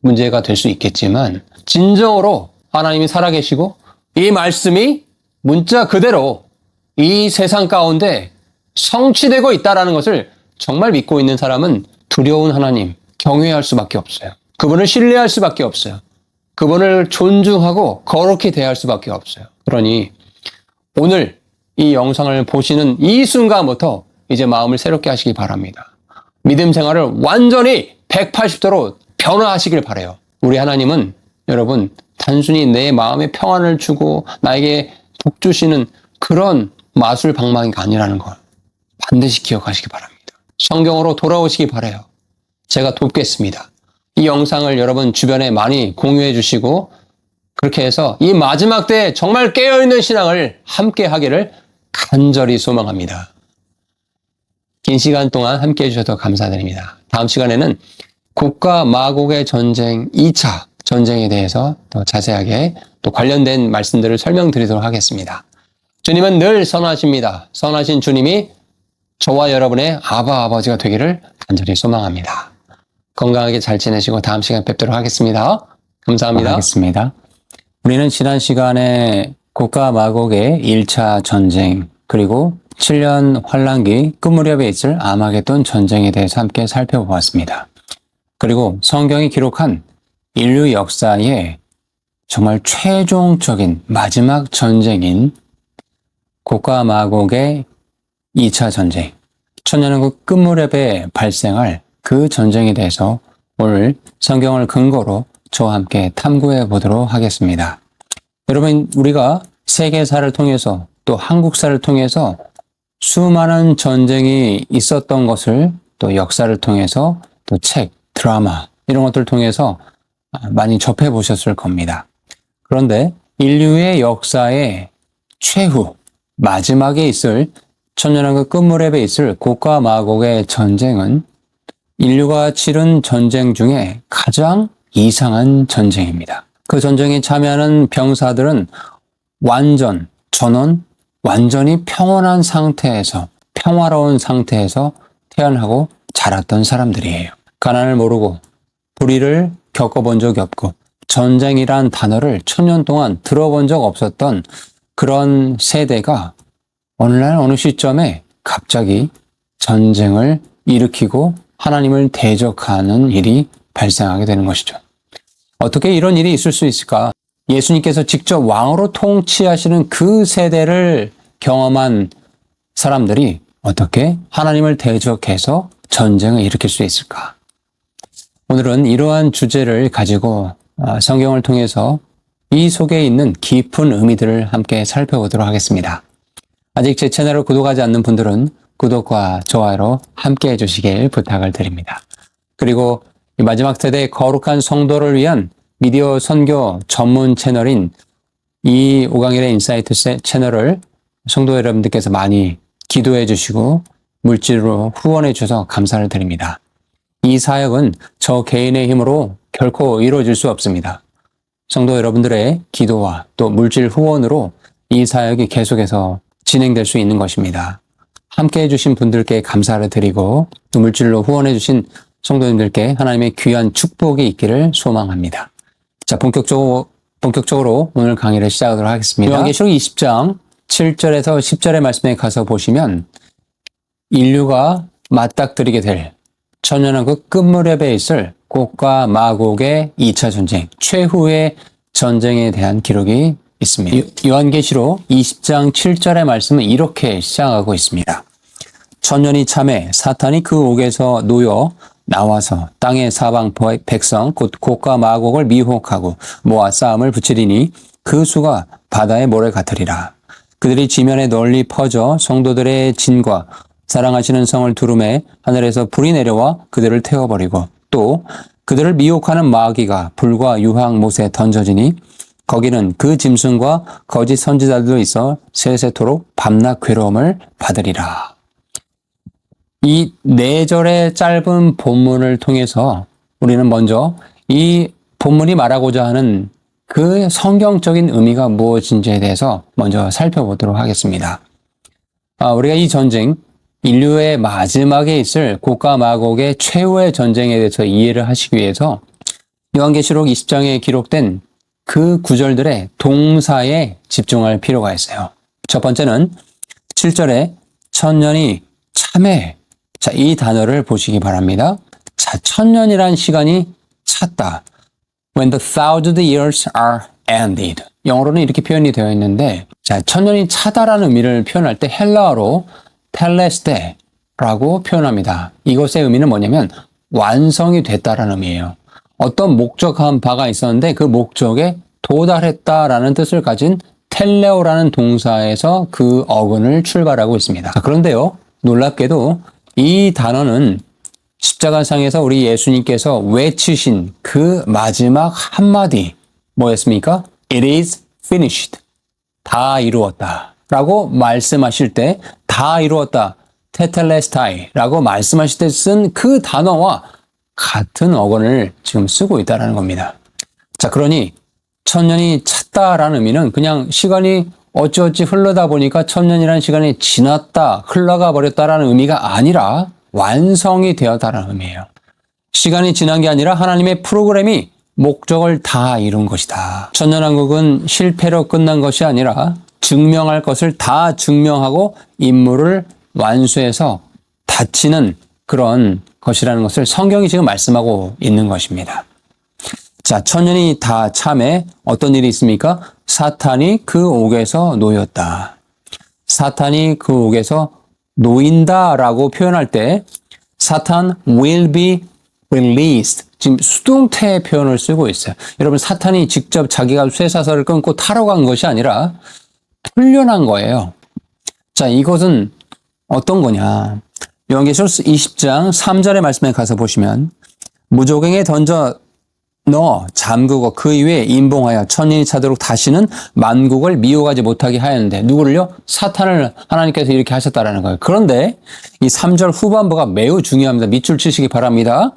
문제가 될 수 있겠지만 진정으로 하나님이 살아계시고 이 말씀이 문자 그대로 이 세상 가운데 성취되고 있다는 것을 정말 믿고 있는 사람은 두려운 하나님, 경외할 수밖에 없어요. 그분을 신뢰할 수밖에 없어요. 그분을 존중하고 거룩히 대할 수밖에 없어요. 그러니 오늘 이 영상을 보시는 이 순간부터 이제 마음을 새롭게 하시기 바랍니다. 믿음 생활을 완전히 180도로 변화하시길 바라요. 우리 하나님은 여러분 단순히 내 마음에 평안을 주고 나에게 복 주시는 그런 마술 방망이가 아니라는 걸 반드시 기억하시기 바랍니다. 성경으로 돌아오시기 바라요. 제가 돕겠습니다. 이 영상을 여러분 주변에 많이 공유해 주시고 그렇게 해서 이 마지막 때에 정말 깨어있는 신앙을 함께 하기를 간절히 소망합니다. 긴 시간 동안 함께 해주셔서 감사드립니다. 다음 시간에는 국가 마곡의 전쟁 2차 전쟁에 대해서 더 자세하게 또 관련된 말씀들을 설명드리도록 하겠습니다. 주님은 늘 선하십니다. 선하신 주님이 저와 여러분의 아버지가 되기를 간절히 소망합니다. 건강하게 잘 지내시고 다음 시간에 뵙도록 하겠습니다. 감사합니다. 하겠습니다. 우리는 지난 시간에 국가 마곡의 1차 전쟁 그리고 7년 환란기 끝 무렵에 있을 아마겟돈 전쟁에 대해서 함께 살펴보았습니다. 그리고 성경이 기록한 인류 역사의 정말 최종적인 마지막 전쟁인 국가 마곡의 2차 전쟁, 천년왕국 끝 무렵에 발생할 그 전쟁에 대해서 오늘 성경을 근거로 저와 함께 탐구해 보도록 하겠습니다. 여러분, 우리가 세계사를 통해서 또 한국사를 통해서 수많은 전쟁이 있었던 것을 또 역사를 통해서 또 책, 드라마 이런 것들을 통해서 많이 접해 보셨을 겁니다. 그런데 인류의 역사의 최후, 마지막에 있을 천년왕국 끝 무렵에 있을 곡과 마곡의 전쟁은 인류가 치른 전쟁 중에 가장 이상한 전쟁입니다. 그 전쟁에 참여하는 병사들은 완전히 평온한 상태에서, 평화로운 상태에서 태어나고 자랐던 사람들이에요. 가난을 모르고 불의를 겪어본 적이 없고 전쟁이란 단어를 천년 동안 들어본 적 없었던 그런 세대가 오늘날 어느 시점에 갑자기 전쟁을 일으키고 하나님을 대적하는 일이 발생하게 되는 것이죠. 어떻게 이런 일이 있을 수 있을까? 예수님께서 직접 왕으로 통치하시는 그 세대를 경험한 사람들이 어떻게 하나님을 대적해서 전쟁을 일으킬 수 있을까? 오늘은 이러한 주제를 가지고 성경을 통해서 이 속에 있는 깊은 의미들을 함께 살펴보도록 하겠습니다. 아직 제 채널을 구독하지 않는 분들은 구독과 좋아요로 함께 해주시길 부탁을 드립니다. 그리고 이 마지막 세대의 거룩한 성도를 위한 미디어 선교 전문 채널인 이 오강일의 인사이트 채널을 성도 여러분들께서 많이 기도해 주시고 물질로 후원해 주셔서 감사를 드립니다. 이 사역은 저 개인의 힘으로 결코 이루어질 수 없습니다. 성도 여러분들의 기도와 또 물질 후원으로 이 사역이 계속해서 진행될 수 있는 것입니다. 함께 해주신 분들께 감사를 드리고 또 물질로 후원해 주신 성도님들께 하나님의 귀한 축복이 있기를 소망합니다. 자, 본격적으로 오늘 강의를 시작하도록 하겠습니다. 요한계시록 20장 7절에서 10절의 말씀에 가서 보시면 인류가 맞닥뜨리게 될 천년왕국 끝 무렵에 있을 곡과 마곡의 2차 전쟁, 최후의 전쟁에 대한 기록이 있습니다. 요한계시록 20장 7절의 말씀은 이렇게 시작하고 있습니다. 천년이 참에 사탄이 그 옥에서 놓여 나와서 땅의 사방 백성 곧 곡과 마곡을 미혹하고 모아 싸움을 붙이리니 그 수가 바다의 모래 같으리라. 그들이 지면에 널리 퍼져 성도들의 진과 사랑하시는 성을 두루매 하늘에서 불이 내려와 그들을 태워버리고 또 그들을 미혹하는 마귀가 불과 유황 못에 던져지니 거기는 그 짐승과 거짓 선지자들도 있어 세세토록 밤낮 괴로움을 받으리라. 이 4절의 짧은 본문을 통해서 우리는 먼저 이 본문이 말하고자 하는 그 성경적인 의미가 무엇인지에 대해서 먼저 살펴보도록 하겠습니다. 우리가 이 전쟁, 인류의 마지막에 있을 곡과 마곡의 최후의 전쟁에 대해서 이해를 하시기 위해서 요한계시록 20장에 기록된 그 구절들의 동사에 집중할 필요가 있어요. 첫 번째는 7절에 천년이 참에, 자, 이 단어를 보시기 바랍니다. 자, 천년이란 시간이 찼다. When the thousand years are ended. 영어로는 이렇게 표현이 되어 있는데, 자, 천년이 차다라는 의미를 표현할 때 헬라어로 텔레스테라고 표현합니다. 이것의 의미는 뭐냐면 완성이 됐다라는 의미예요. 어떤 목적한 바가 있었는데 그 목적에 도달했다라는 뜻을 가진 텔레오라는 동사에서 그 어근을 출발하고 있습니다. 자, 그런데요, 놀랍게도 이 단어는 십자가상에서 우리 예수님께서 외치신 그 마지막 한마디 뭐였습니까? It is finished. 다 이루었다 라고 말씀하실 때 다 이루었다, 테텔레스타이 라고 말씀하실 때 쓴 그 단어와 같은 어근을 지금 쓰고 있다는 겁니다. 자, 그러니 천년이 찼다라는 의미는 그냥 시간이 어찌어찌 흘러다 보니까 천년이라는 시간이 지났다, 흘러가 버렸다라는 의미가 아니라 완성이 되었다라는 의미예요. 시간이 지난 게 아니라 하나님의 프로그램이 목적을 다 이룬 것이다. 천년왕국은 실패로 끝난 것이 아니라 증명할 것을 다 증명하고 임무를 완수해서 다치는 그런 것이라는 것을 성경이 지금 말씀하고 있는 것입니다. 자, 천년이 다 참에 어떤 일이 있습니까? 사탄이 그 옥에서 놓였다. 사탄이 그 옥에서 놓인다라고 표현할 때 사탄 will be released. 지금 수동태 표현을 쓰고 있어요. 여러분, 사탄이 직접 자기가 쇠사슬을 끊고 타러 간 것이 아니라 풀려난 거예요. 자, 이것은 어떤 거냐? 요한계시록 20장 3절의 말씀에 가서 보시면 무조갱에 던져 넣어 잠그고 그 이후에 임봉하여 천년이 차도록 다시는 만국을 미혹하지 못하게 하였는데 누구를요? 사탄을 하나님께서 이렇게 하셨다라는 거예요. 그런데 이 3절 후반부가 매우 중요합니다. 밑줄 치시기 바랍니다.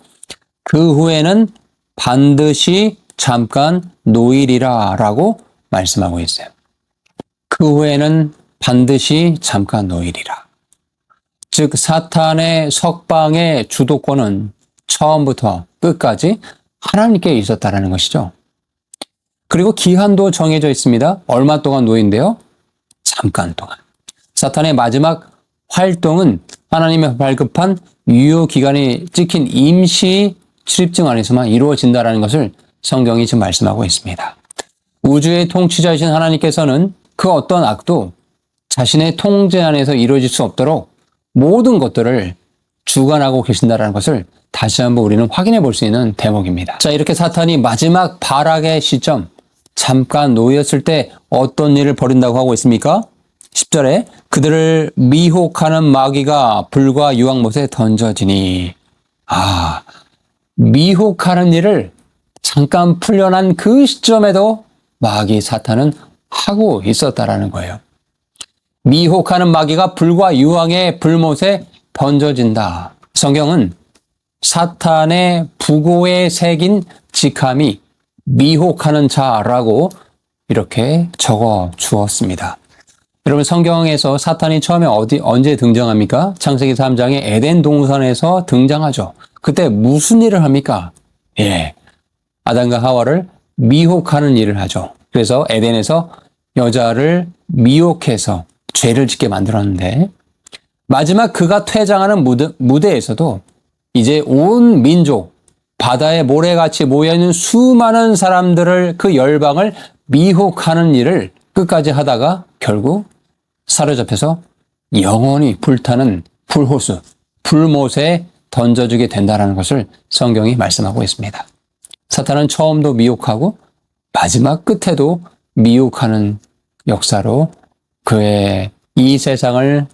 그 후에는 반드시 잠깐 놓이리라 라고 말씀하고 있어요. 그 후에는 반드시 잠깐 놓이리라. 즉 사탄의 석방의 주도권은 처음부터 끝까지 하나님께 있었다라는 것이죠. 그리고 기한도 정해져 있습니다. 얼마 동안 놓인대요? 잠깐 동안. 사탄의 마지막 활동은 하나님의 발급한 유효 기간이 찍힌 임시 출입증 안에서만 이루어진다는 것을 성경이 지금 말씀하고 있습니다. 우주의 통치자이신 하나님께서는 그 어떤 악도 자신의 통제 안에서 이루어질 수 없도록 모든 것들을 주관하고 계신다는 것을 다시 한번 우리는 확인해 볼 수 있는 대목입니다. 자, 이렇게 사탄이 마지막 발악의 시점, 잠깐 놓였을 때 어떤 일을 벌인다고 하고 있습니까? 10절에 그들을 미혹하는 마귀가 불과 유황못에 던져지니. 미혹하는 일을 잠깐 풀려난 그 시점에도 마귀 사탄은 하고 있었다라는 거예요. 미혹하는 마귀가 불과 유황의 불못에 던져진다. 성경은 사탄의 부고에 새긴 직함이 미혹하는 자라고 이렇게 적어 주었습니다. 여러분, 성경에서 사탄이 처음에 언제 등장합니까? 창세기 3장의 에덴 동산에서 등장하죠. 그때 무슨 일을 합니까? 아담과 하와를 미혹하는 일을 하죠. 그래서 에덴에서 여자를 미혹해서 죄를 짓게 만들었는데 마지막 그가 퇴장하는 무대에서도 이제 온 민족, 바다의 모래같이 모여있는 수많은 사람들을 그 열방을 미혹하는 일을 끝까지 하다가 결국 사로잡혀서 영원히 불타는 불호수, 불못에 던져주게 된다는 것을 성경이 말씀하고 있습니다. 사탄은 처음도 미혹하고 마지막 끝에도 미혹하는 역사로 그의 이 세상을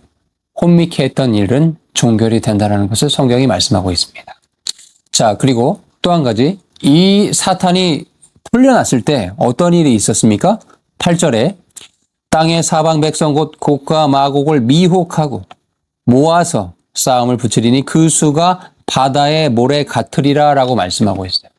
혼미케 했던 일은 종결이 된다는 것을 성경이 말씀하고 있습니다. 자, 그리고 또 한 가지, 이 사탄이 풀려났을 때 어떤 일이 있었습니까? 8절에 땅의 사방 백성 곧 곡과 마곡을 미혹하고 모아서 싸움을 붙이리니 그 수가 바다의 모래 같으리라 라고 말씀하고 있어요.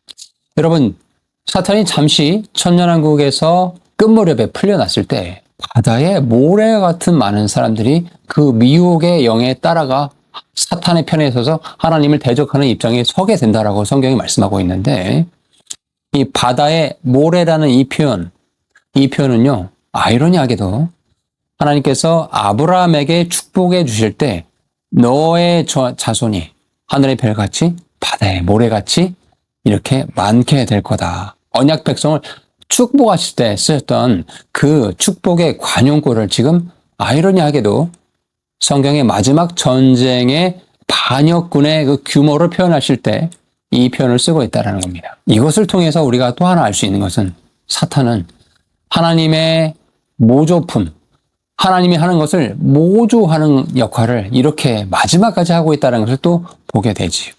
여러분, 사탄이 잠시 천년왕국에서 끝무렵에 풀려났을 때 바다에 모래 같은 많은 사람들이 그 미혹의 영에 따라가 사탄의 편에 서서 하나님을 대적하는 입장에 서게 된다라고 성경이 말씀하고 있는데, 이 바다의 모래라는 이 표현은요, 아이러니하게도 하나님께서 아브라함에게 축복해 주실 때 너의 자손이 하늘의 별같이 바다의 모래같이 이렇게 많게 될 거다. 언약 백성을 축복하실 때 쓰였던 그 축복의 관용구를 지금 아이러니하게도 성경의 마지막 전쟁의 반역군의 그 규모를 표현하실 때 이 표현을 쓰고 있다는 겁니다. 이것을 통해서 우리가 또 하나 알 수 있는 것은 사탄은 하나님의 모조품, 하나님이 하는 것을 모조하는 역할을 이렇게 마지막까지 하고 있다는 것을 또 보게 되지요.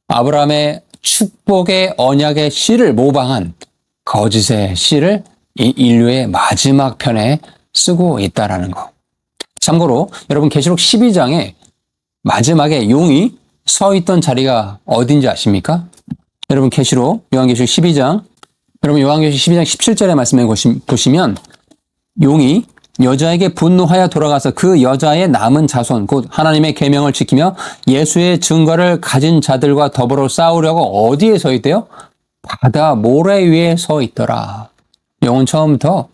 아브라함의 축복의 언약의 씨를 모방한 거짓의 씨를 이 인류의 마지막 편에 쓰고 있다는 거. 참고로 여러분, 계시록 12장에 마지막에 용이 서 있던 자리가 어딘지 아십니까? 여러분 계시록 요한계시록 12장 여러분 요한계시록 12장 17절의 말씀에 보시면 용이 여자에게 분노하여 돌아가서 그 여자의 남은 자손 곧 하나님의 계명을 지키며 예수의 증거를 가진 자들과 더불어 싸우려고 어디에 서 있대요? 바다 모래 위에 서 있더라. 용은 처음부터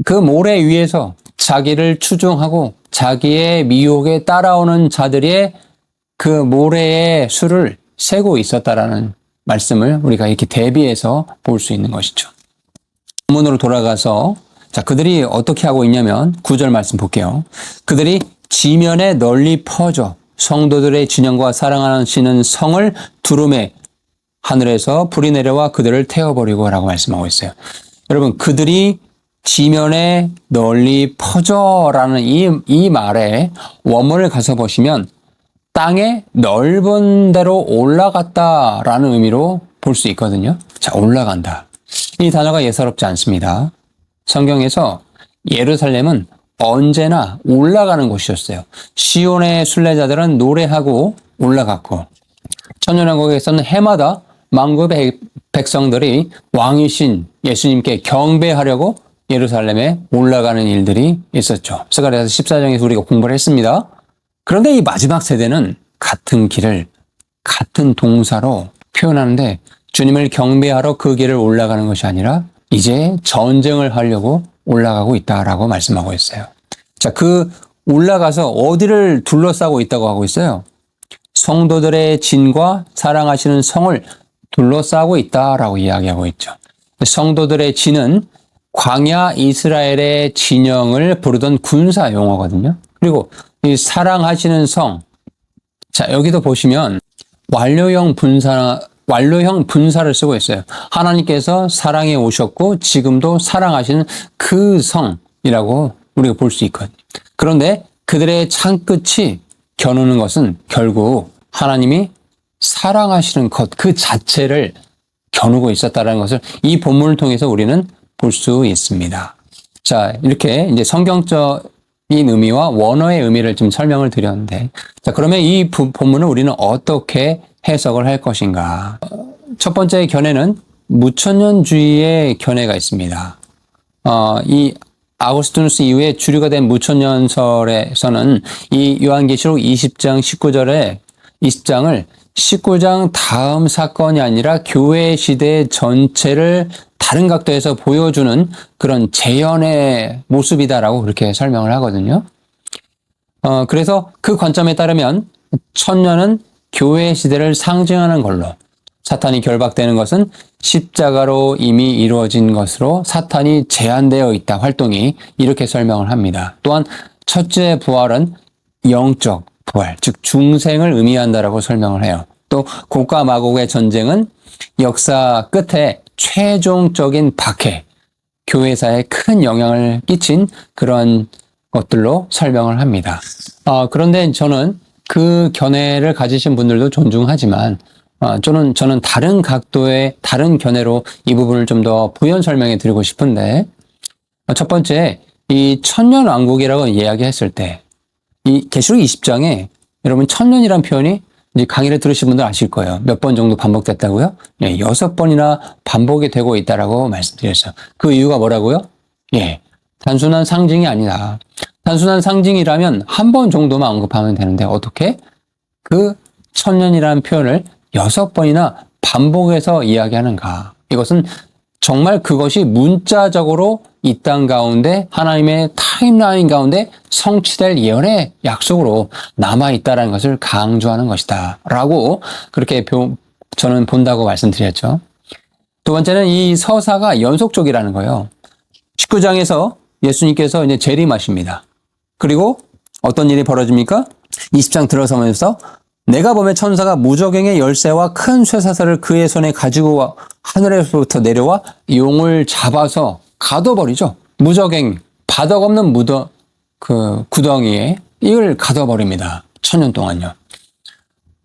그 모래 위에서 자기를 추종하고 자기의 미혹에 따라오는 자들의 그 모래의 수를 세고 있었다라는 말씀을 우리가 이렇게 대비해서 볼 수 있는 것이죠. 본문으로 돌아가서 자, 그들이 어떻게 하고 있냐면 9절 말씀 볼게요. 그들이 지면에 널리 퍼져 성도들의 진영과 사랑하시는 성을 두루매 하늘에서 불이 내려와 그들을 태워버리고 라고 말씀하고 있어요. 여러분, 그들이 지면에 널리 퍼져라는 이 말에 원문을 가서 보시면 땅에 넓은 데로 올라갔다라는 의미로 볼 수 있거든요. 자, 올라간다. 이 단어가 예사롭지 않습니다. 성경에서 예루살렘은 언제나 올라가는 곳이었어요. 시온의 순례자들은 노래하고 올라갔고 천년왕국에서는 해마다 만국의 백성들이 왕이신 예수님께 경배하려고 예루살렘에 올라가는 일들이 있었죠. 스가랴서 14장에서 우리가 공부를 했습니다. 그런데 이 마지막 세대는 같은 길을 같은 동사로 표현하는데 주님을 경배하러 그 길을 올라가는 것이 아니라 이제 전쟁을 하려고 올라가고 있다라고 말씀하고 있어요. 자, 그 올라가서 어디를 둘러싸고 있다고 하고 있어요? 성도들의 진과 사랑하시는 성을 둘러싸고 있다라고 이야기하고 있죠. 성도들의 진은 광야 이스라엘의 진영을 부르던 군사 용어거든요. 그리고 이 사랑하시는 성, 자, 여기도 보시면 완료형 분사를 쓰고 있어요. 하나님께서 사랑해 오셨고 지금도 사랑하시는 그 성이라고 우리가 볼 수 있거든요. 그런데 그들의 창끝이 겨누는 것은 결국 하나님이 사랑하시는 것 그 자체를 겨누고 있었다는 것을 이 본문을 통해서 우리는 볼 수 있습니다. 자, 이렇게 이제 성경적인 의미와 원어의 의미를 좀 설명을 드렸는데, 자, 그러면 이 본문을 우리는 어떻게 해석을 할 것인가? 첫 번째 견해는 무천년주의의 견해가 있습니다. 이 아우구스티누스 이후에 주류가 된 무천년설에서는 이 요한계시록 20장을 19장 다음 사건이 아니라 교회 시대 전체를 다른 각도에서 보여주는 그런 재현의 모습이다라고 그렇게 설명을 하거든요. 그래서 그 관점에 따르면 천년은 교회 시대를 상징하는 걸로, 사탄이 결박되는 것은 십자가로 이미 이루어진 것으로 사탄이 제한되어 있다, 활동이 이렇게 설명을 합니다. 또한 첫째 부활은 영적 부활, 즉 중생을 의미한다라고 설명을 해요. 또 곡과 마곡의 전쟁은 역사 끝에 최종적인 박해, 교회사에 큰 영향을 끼친 그런 것들로 설명을 합니다. 그런데 저는 그 견해를 가지신 분들도 존중하지만 저는 다른 각도의 다른 견해로 이 부분을 좀 더 부연 설명해 드리고 싶은데, 첫 번째, 이 천년왕국이라고 이야기했을 때 이 계시록 20장에 여러분 천년이란 표현이 이제 강의를 들으신 분들 아실 거예요. 몇 번 정도 반복됐다고요? 예, 6번이나 반복이 되고 있다라고 말씀드렸어요. 그 이유가 뭐라고요? 예, 단순한 상징이 아니다. 단순한 상징이라면 한 번 정도만 언급하면 되는데 어떻게 그 천년이라는 표현을 6번이나 반복해서 이야기하는가? 이것은 정말 그것이 문자적으로 이 땅 가운데 하나님의 타임라인 가운데 성취될 예언의 약속으로 남아있다는 것을 강조하는 것이다 라고 그렇게 저는 본다고 말씀드렸죠. 두 번째는 이 서사가 연속적이라는 거예요. 19장에서 예수님께서 이제 재림하십니다. 그리고 어떤 일이 벌어집니까? 20장 들어서면서 내가 보면 천사가 무저갱의 열쇠와 큰 쇠사슬을 그의 손에 가지고 하늘에서부터 내려와 용을 잡아서 가둬버리죠. 무저갱, 바닥 없는 구덩이에 이걸 가둬버립니다. 1000년 동안요.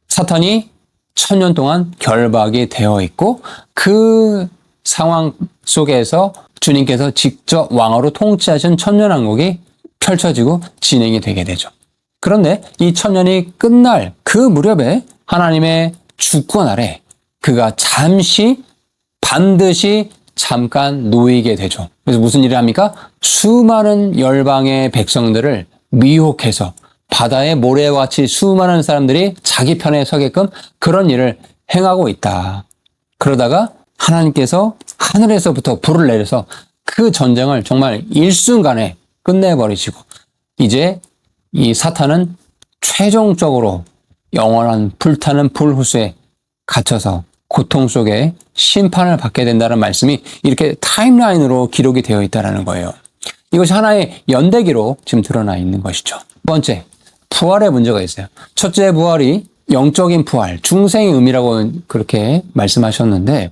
사탄이 1000년 동안 결박이 되어 있고 그 상황 속에서 주님께서 직접 왕으로 통치하신 천년왕국이 펼쳐지고 진행이 되게 되죠. 그런데 이 천년이 끝날 그 무렵에 하나님의 주권 아래 그가 반드시 잠깐 놓이게 되죠. 그래서 무슨 일을 합니까? 수많은 열방의 백성들을 미혹해서 바다의 모래와 같이 수많은 사람들이 자기 편에 서게끔 그런 일을 행하고 있다. 그러다가 하나님께서 하늘에서부터 불을 내려서 그 전쟁을 정말 일순간에 끝내버리시고 이제 이 사탄은 최종적으로 영원한 불타는 불호수에 갇혀서 고통 속에 심판을 받게 된다는 말씀이 이렇게 타임라인으로 기록이 되어 있다는 거예요. 이것이 하나의 연대기로 지금 드러나 있는 것이죠. 두 번째, 부활의 문제가 있어요. 첫째 부활이 영적인 부활, 중생의 의미라고 그렇게 말씀하셨는데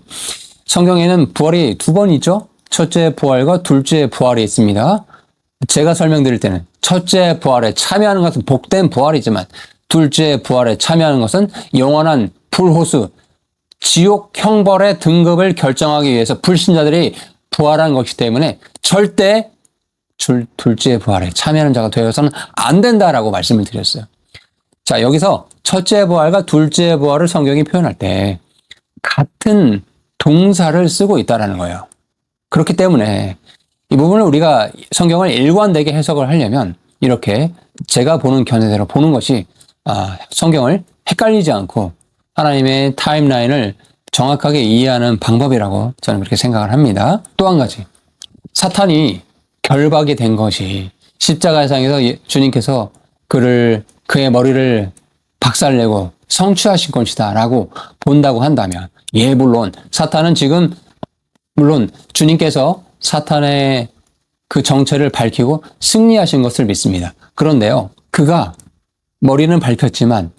성경에는 부활이 두 번 있죠. 첫째 부활과 둘째 부활이 있습니다. 제가 설명드릴 때는 첫째 부활에 참여하는 것은 복된 부활이지만 둘째 부활에 참여하는 것은 영원한 불호수, 지옥 형벌의 등급을 결정하기 위해서 불신자들이 부활한 것이기 때문에 절대 둘째 부활에 참여하는 자가 되어서는 안 된다라고 말씀을 드렸어요. 자, 여기서 첫째 부활과 둘째 부활을 성경이 표현할 때 같은 동사를 쓰고 있다는 거예요. 그렇기 때문에 이 부분을 우리가 성경을 일관되게 해석을 하려면 이렇게 제가 보는 견해대로 보는 것이 성경을 헷갈리지 않고 하나님의 타임라인을 정확하게 이해하는 방법이라고 저는 그렇게 생각을 합니다. 또 한 가지, 사탄이 결박이 된 것이 십자가상에서 주님께서 그의 머리를 박살내고 성취하신 것이다 라고 본다고 한다면 물론 사탄은 지금 물론 주님께서 사탄의 그 정체를 밝히고 승리하신 것을 믿습니다. 그런데요, 그가 머리는 밝혔지만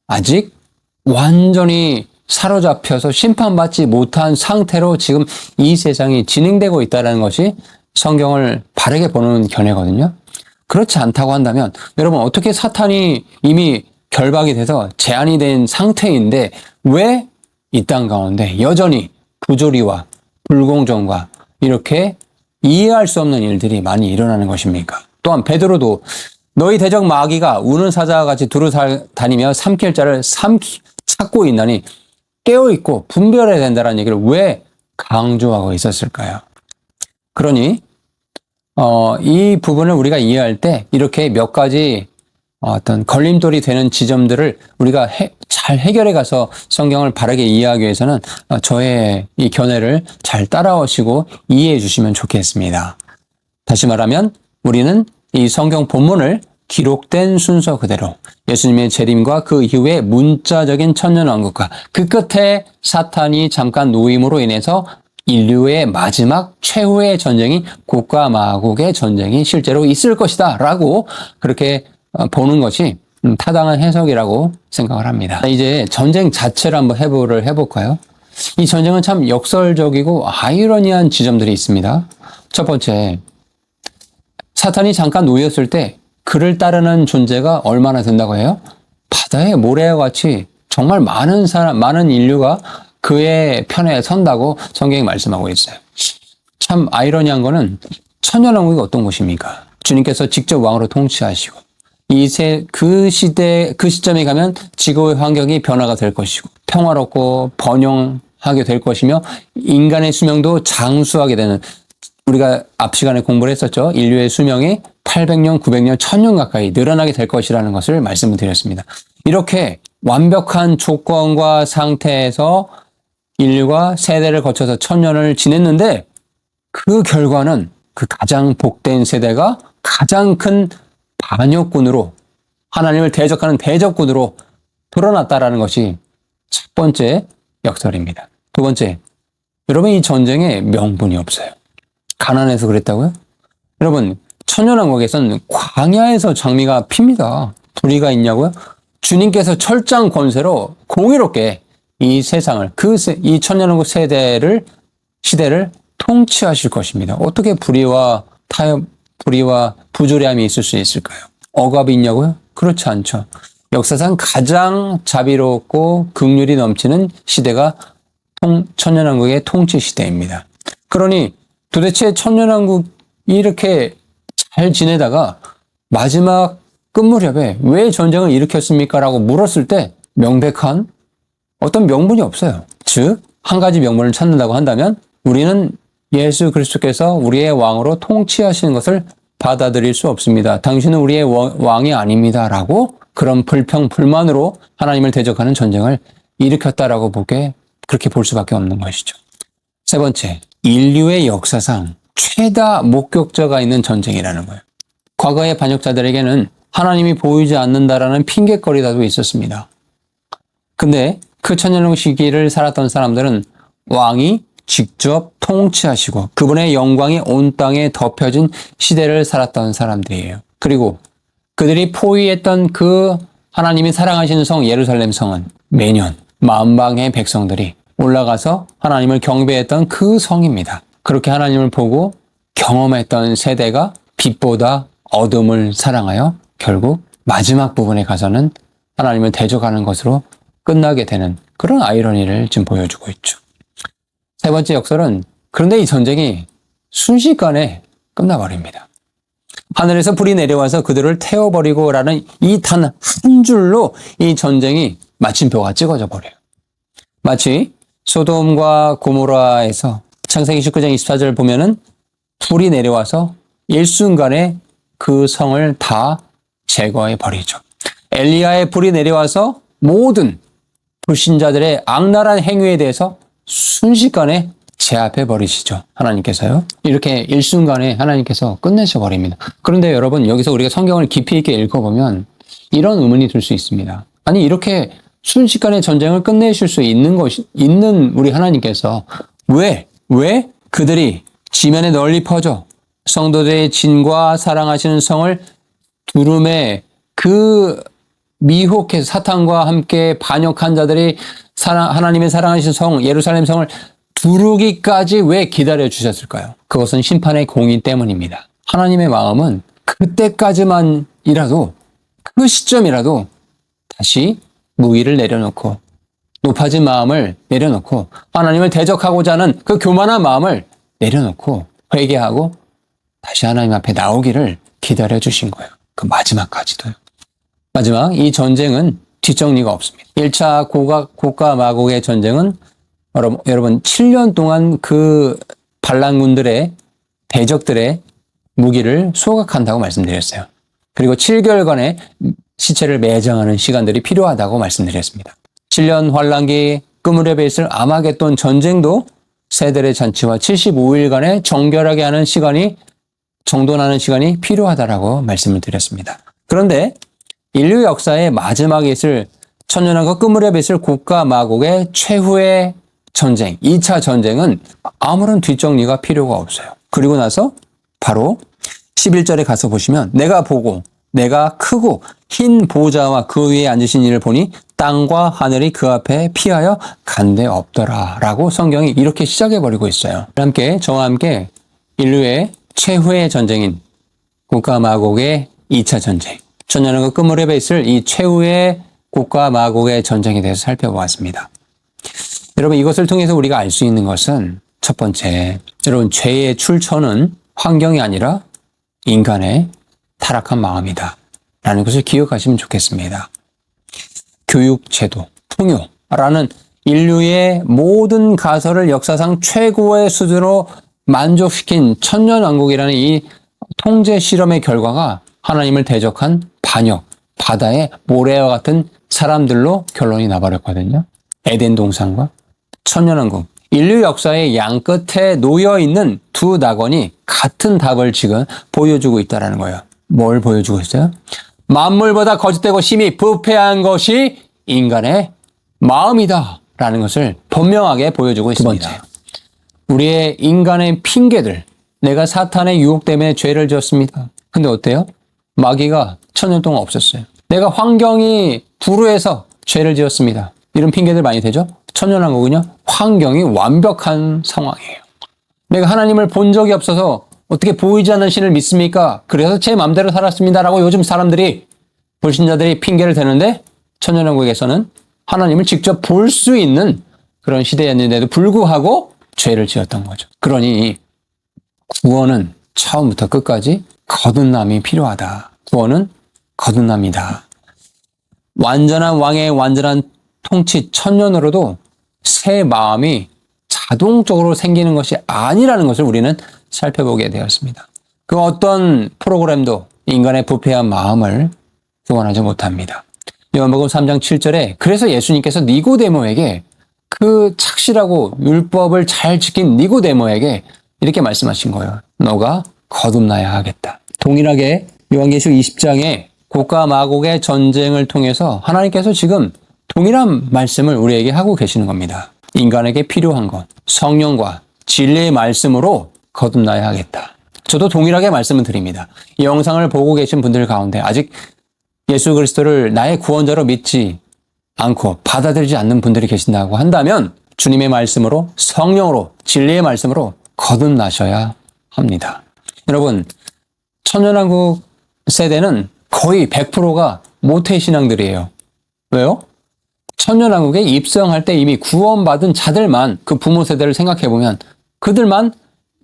아직 완전히 사로잡혀서 심판받지 못한 상태로 지금 이 세상이 진행되고 있다는 것이 성경을 바르게 보는 견해거든요. 그렇지 않다고 한다면 여러분 어떻게 사탄이 이미 결박이 돼서 제한이 된 상태인데 왜 이 땅 가운데 여전히 부조리와 불공정과 이렇게 이해할 수 없는 일들이 많이 일어나는 것입니까? 또한 베드로도 너희 대적 마귀가 우는 사자와 같이 두루 다니며 삼킬 자를 찾고 있나니 깨어있고 분별해야 된다는 얘기를 왜 강조하고 있었을까요? 그러니 이 부분을 우리가 이해할 때 이렇게 몇 가지 어떤 걸림돌이 되는 지점들을 우리가 잘 해결해 가서 성경을 바르게 이해하기 위해서는 저의 이 견해를 잘 따라오시고 이해해 주시면 좋겠습니다. 다시 말하면 우리는 이 성경 본문을 기록된 순서 그대로 예수님의 재림과 그 이후에 문자적인 천년왕국과 그 끝에 사탄이 잠깐 놓임으로 인해서 인류의 마지막 최후의 전쟁이 곡과 마곡의 전쟁이 실제로 있을 것이다 라고 그렇게 보는 것이 타당한 해석이라고 생각을 합니다. 이제 전쟁 자체를 한번 해볼까요? 이 전쟁은 참 역설적이고 아이러니한 지점들이 있습니다. 첫 번째, 사탄이 잠깐 놓였을 때 그를 따르는 존재가 얼마나 된다고 해요? 바다의 모래와 같이 정말 많은 인류가 그의 편에 선다고 성경이 말씀하고 있어요. 참 아이러니한 거는 천년왕국이 어떤 곳입니까? 주님께서 직접 왕으로 통치하시고 그 시점에 가면 지구의 환경이 변화가 될 것이고 평화롭고 번영하게 될 것이며 인간의 수명도 장수하게 되는, 우리가 앞 시간에 공부를 했었죠. 인류의 수명이 800년, 900년, 1000년 가까이 늘어나게 될 것이라는 것을 말씀을 드렸습니다. 이렇게 완벽한 조건과 상태에서 인류가 세대를 거쳐서 1000년을 지냈는데 그 결과는 그 가장 복된 세대가 가장 큰 반역군으로 하나님을 대적하는 대적군으로 드러났다라는 것이 첫 번째 역설입니다. 두 번째, 여러분 이 전쟁에 명분이 없어요. 가난해서 그랬다고요? 여러분 천년왕국에서는 광야에서 장미가 핍니다. 불의가 있냐고요? 주님께서 철장 권세로 공의롭게 이 세상을 이 천년왕국 시대를 통치하실 것입니다. 어떻게 불의와 타협, 불의와 부조리함이 있을 수 있을까요? 억압이 있냐고요? 그렇지 않죠. 역사상 가장 자비롭고 긍휼이 넘치는 시대가 천년왕국의 통치 시대입니다. 그러니 도대체 천년왕국이 이렇게 잘 지내다가 마지막 끝 무렵에 왜 전쟁을 일으켰습니까? 라고 물었을 때 명백한 어떤 명분이 없어요. 즉, 한 가지 명분을 찾는다고 한다면 우리는 예수 그리스도께서 우리의 왕으로 통치하시는 것을 받아들일 수 없습니다. 당신은 우리의 왕이 아닙니다. 라고 그런 불평불만으로 하나님을 대적하는 전쟁을 일으켰다라고 그렇게 볼 수밖에 없는 것이죠. 세 번째, 인류의 역사상 최다 목격자가 있는 전쟁이라는 거예요. 과거의 반역자들에게는 하나님이 보이지 않는다라는 핑계거리라도 있었습니다. 근데 그 천년왕국 시기를 살았던 사람들은 왕이 직접 통치하시고 그분의 영광이 온 땅에 덮여진 시대를 살았던 사람들이에요. 그리고 그들이 포위했던 그 하나님이 사랑하시는 성 예루살렘 성은 매년 만방의 백성들이 올라가서 하나님을 경배했던 그 성입니다. 그렇게 하나님을 보고 경험했던 세대가 빛보다 어둠을 사랑하여 결국 마지막 부분에 가서는 하나님을 대적하는 것으로 끝나게 되는 그런 아이러니를 지금 보여주고 있죠. 세 번째 역설은 그런데 이 전쟁이 순식간에 끝나버립니다. 하늘에서 불이 내려와서 그들을 태워버리고 라는 이 단 한 줄로 이 전쟁이 마침표가 찍어져 버려요. 마치 소돔과 고모라에서 창세기 19장 24절 보면은 불이 내려와서 일순간에 그 성을 다 제거해 버리죠. 엘리야의 불이 내려와서 모든 불신자들의 악랄한 행위에 대해서 순식간에 제압해 버리시죠. 하나님께서요. 이렇게 일순간에 하나님께서 끝내셔 버립니다. 그런데 여러분, 여기서 우리가 성경을 깊이 있게 읽어보면 이런 의문이 들 수 있습니다. 아니, 이렇게 순식간에 전쟁을 끝내실 수 있는 우리 하나님께서 왜 그들이 지면에 널리 퍼져 성도들의 진과 사랑하시는 성을 두름에 그 미혹해서 사탄과 함께 반역한 자들이 하나님의 사랑하신 성 예루살렘 성을 두르기까지 왜 기다려 주셨을까요? 그것은 심판의 공의 때문입니다. 하나님의 마음은 그때까지만이라도 그 시점이라도 다시 무기를 내려놓고 높아진 마음을 내려놓고 하나님을 대적하고자 하는 그 교만한 마음을 내려놓고 회개하고 다시 하나님 앞에 나오기를 기다려 주신 거예요. 그 마지막까지도요. 마지막 이 전쟁은 뒷정리가 없습니다. 1차 고가 마곡의 전쟁은 여러분 7년 동안 그 반란군들의 대적들의 무기를 소각한다고 말씀드렸어요. 그리고 7개월간의 시체를 매장하는 시간들이 필요하다고 말씀드렸습니다. 7년 환란기 끝무렵에 있을 아마겟돈 전쟁도 세대의 잔치와 75일간의 정결하게 하는 시간이 정돈하는 시간이 필요하다라고 말씀을 드렸습니다. 그런데 인류 역사의 마지막에 있을 천년왕국 끝무렵에 있을 고가 마곡의 최후의 전쟁, 2차 전쟁은 아무런 뒷정리가 필요가 없어요. 그리고 나서 바로 11절에 가서 보시면 내가 보고 내가 크고 흰 보좌와 그 위에 앉으신 이를 보니 땅과 하늘이 그 앞에 피하여 간데 없더라 라고 성경이 이렇게 시작해버리고 있어요. 저와 함께 인류의 최후의 전쟁인 고가 마곡의 2차 전쟁, 천년왕국 끝무렵에 있을 이 최후의 고가 마곡의 전쟁에 대해서 살펴보았습니다. 여러분, 이것을 통해서 우리가 알 수 있는 것은 첫 번째, 여러분, 죄의 출처는 환경이 아니라 인간의 타락한 마음이다 라는 것을 기억하시면 좋겠습니다. 교육, 제도, 풍요라는 인류의 모든 가설을 역사상 최고의 수준으로 만족시킨 천년왕국이라는 이 통제 실험의 결과가 하나님을 대적한 반역, 바다의 모래와 같은 사람들로 결론이 나버렸거든요. 에덴 동산과 천년왕국, 인류 역사의 양끝에 놓여있는 두 낙원이 같은 답을 지금 보여주고 있다는 거예요. 뭘 보여주고 있어요? 만물보다 거짓되고 심히 부패한 것이 인간의 마음이다 라는 것을 분명하게 보여주고 있습니다. 두 번째, 우리의 인간의 핑계들, 내가 사탄의 유혹 때문에 죄를 지었습니다. 근데 어때요? 마귀가 천년 동안 없었어요. 내가 환경이 불우해서 죄를 지었습니다. 이런 핑계들 많이 되죠? 천년왕국은요, 환경이 완벽한 상황이에요. 내가 하나님을 본 적이 없어서 어떻게 보이지 않는 신을 믿습니까? 그래서 제 마음대로 살았습니다라고 요즘 사람들이, 불신자들이 핑계를 대는데 천년왕국에서는 하나님을 직접 볼 수 있는 그런 시대였는데도 불구하고 죄를 지었던 거죠. 그러니 구원은 처음부터 끝까지 거듭남이 필요하다. 구원은 거듭납니다. 완전한 왕의 완전한 통치 천년으로도 새 마음이 자동적으로 생기는 것이 아니라는 것을 우리는 살펴보게 되었습니다. 그 어떤 프로그램도 인간의 부패한 마음을 구원하지 못합니다. 요한복음 3장 7절에 그래서 예수님께서 니고데모에게 그 착실하고 율법을 잘 지킨 니고데모에게 이렇게 말씀하신 거예요. 너가 거듭나야 하겠다. 동일하게 요한계시록 20장에 곡과 마곡의 전쟁을 통해서 하나님께서 지금 동일한 말씀을 우리에게 하고 계시는 겁니다. 인간에게 필요한 것, 성령과 진리의 말씀으로 거듭나야 하겠다. 저도 동일하게 말씀을 드립니다. 이 영상을 보고 계신 분들 가운데 아직 예수 그리스도를 나의 구원자로 믿지 않고 받아들이지 않는 분들이 계신다고 한다면 주님의 말씀으로, 성령으로, 진리의 말씀으로 거듭나셔야 합니다. 여러분, 천년왕국 세대는 거의 100%가 모태신앙들이에요. 왜요? 천년왕국에 입성할 때 이미 구원받은 자들만, 그 부모 세대를 생각해보면 그들만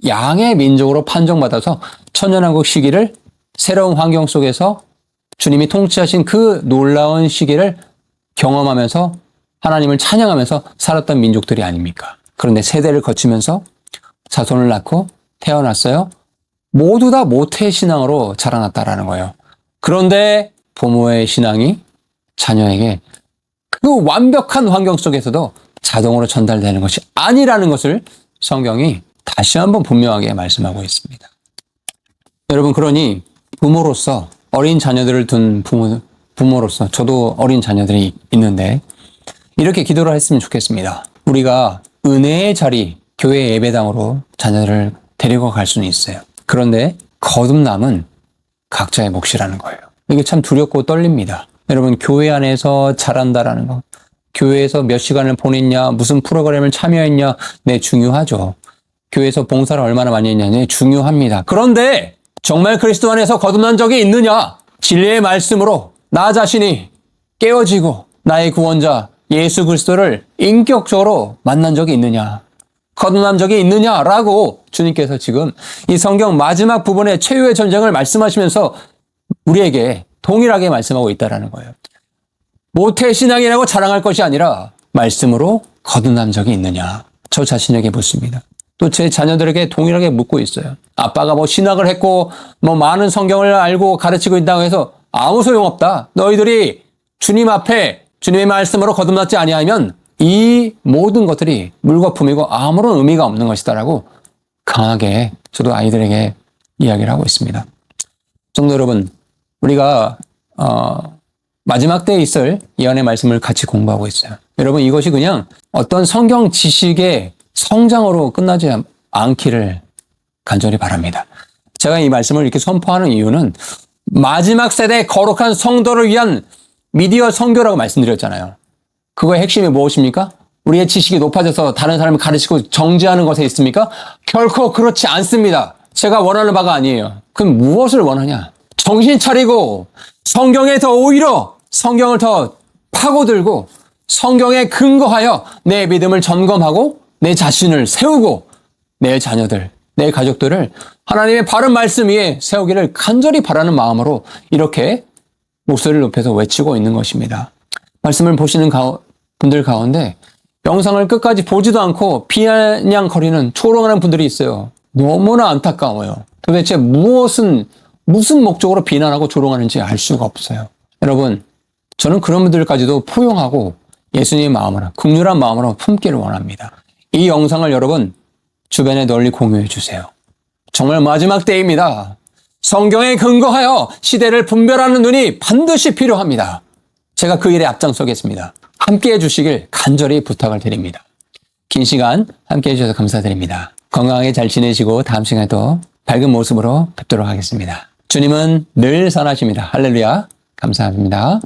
양의 민족으로 판정받아서 천년왕국 시기를 새로운 환경 속에서 주님이 통치하신 그 놀라운 시기를 경험하면서 하나님을 찬양하면서 살았던 민족들이 아닙니까? 그런데 세대를 거치면서 자손을 낳고 태어났어요. 모두 다 모태신앙으로 자라났다라는 거예요. 그런데 부모의 신앙이 자녀에게 그 완벽한 환경 속에서도 자동으로 전달되는 것이 아니라는 것을 성경이 다시 한번 분명하게 말씀하고 있습니다. 여러분, 그러니 부모로서, 어린 자녀들을 둔 부모로서, 저도 어린 자녀들이 있는데 이렇게 기도를 했으면 좋겠습니다. 우리가 은혜의 자리, 교회 예배당으로 자녀들을 데리고 갈 수는 있어요. 그런데 거듭남은 각자의 몫이라는 거예요. 이게 참 두렵고 떨립니다. 여러분, 교회 안에서 잘한다라는 거, 교회에서 몇 시간을 보냈냐, 무슨 프로그램을 참여했냐, 네, 중요하죠. 교회에서 봉사를 얼마나 많이 했냐, 네, 중요합니다. 그런데 정말 그리스도 안에서 거듭난 적이 있느냐? 진리의 말씀으로 나 자신이 깨어지고 나의 구원자 예수 그리스도를 인격적으로 만난 적이 있느냐? 거듭난 적이 있느냐라고 주님께서 지금 이 성경 마지막 부분의 최후의 전쟁을 말씀하시면서 우리에게 동일하게 말씀하고 있다는 거예요. 모태신앙이라고 자랑할 것이 아니라 말씀으로 거듭난 적이 있느냐? 저 자신에게 묻습니다. 또 제 자녀들에게 동일하게 묻고 있어요. 아빠가 뭐 신학을 했고 뭐 많은 성경을 알고 가르치고 있다고 해서 아무 소용없다. 너희들이 주님 앞에 주님의 말씀으로 거듭났지 아니하면 이 모든 것들이 물거품이고 아무런 의미가 없는 것이다라고 강하게 저도 아이들에게 이야기를 하고 있습니다. 성도 여러분, 우리가 마지막 때에 있을 예언의 말씀을 같이 공부하고 있어요. 여러분, 이것이 그냥 어떤 성경 지식의 성장으로 끝나지 않기를 간절히 바랍니다. 제가 이 말씀을 이렇게 선포하는 이유는 마지막 세대의 거룩한 성도를 위한 미디어 선교라고 말씀드렸잖아요. 그거의 핵심이 무엇입니까? 우리의 지식이 높아져서 다른 사람을 가르치고 정지하는 것에 있습니까? 결코 그렇지 않습니다. 제가 원하는 바가 아니에요. 그럼 무엇을 원하냐? 정신 차리고 성경에 더 오히려 성경을 더 파고들고 성경에 근거하여 내 믿음을 점검하고 내 자신을 세우고 내 자녀들, 내 가족들을 하나님의 바른 말씀 위에 세우기를 간절히 바라는 마음으로 이렇게 목소리를 높여서 외치고 있는 것입니다. 말씀을 보시는 분들 가운데 영상을 끝까지 보지도 않고 비아냥거리는 초롱하는 분들이 있어요. 너무나 안타까워요. 도대체 무슨 목적으로 비난하고 조롱하는지 알 수가 없어요. 여러분, 저는 그런 분들까지도 포용하고 예수님의 마음으로, 긍휼한 마음으로 품기를 원합니다. 이 영상을 여러분 주변에 널리 공유해 주세요. 정말 마지막 때입니다. 성경에 근거하여 시대를 분별하는 눈이 반드시 필요합니다. 제가 그 일에 앞장서겠습니다. 함께해 주시길 간절히 부탁을 드립니다. 긴 시간 함께해 주셔서 감사드립니다. 건강하게 잘 지내시고 다음 시간에도 밝은 모습으로 뵙도록 하겠습니다. 주님은 늘 선하십니다. 할렐루야. 감사합니다.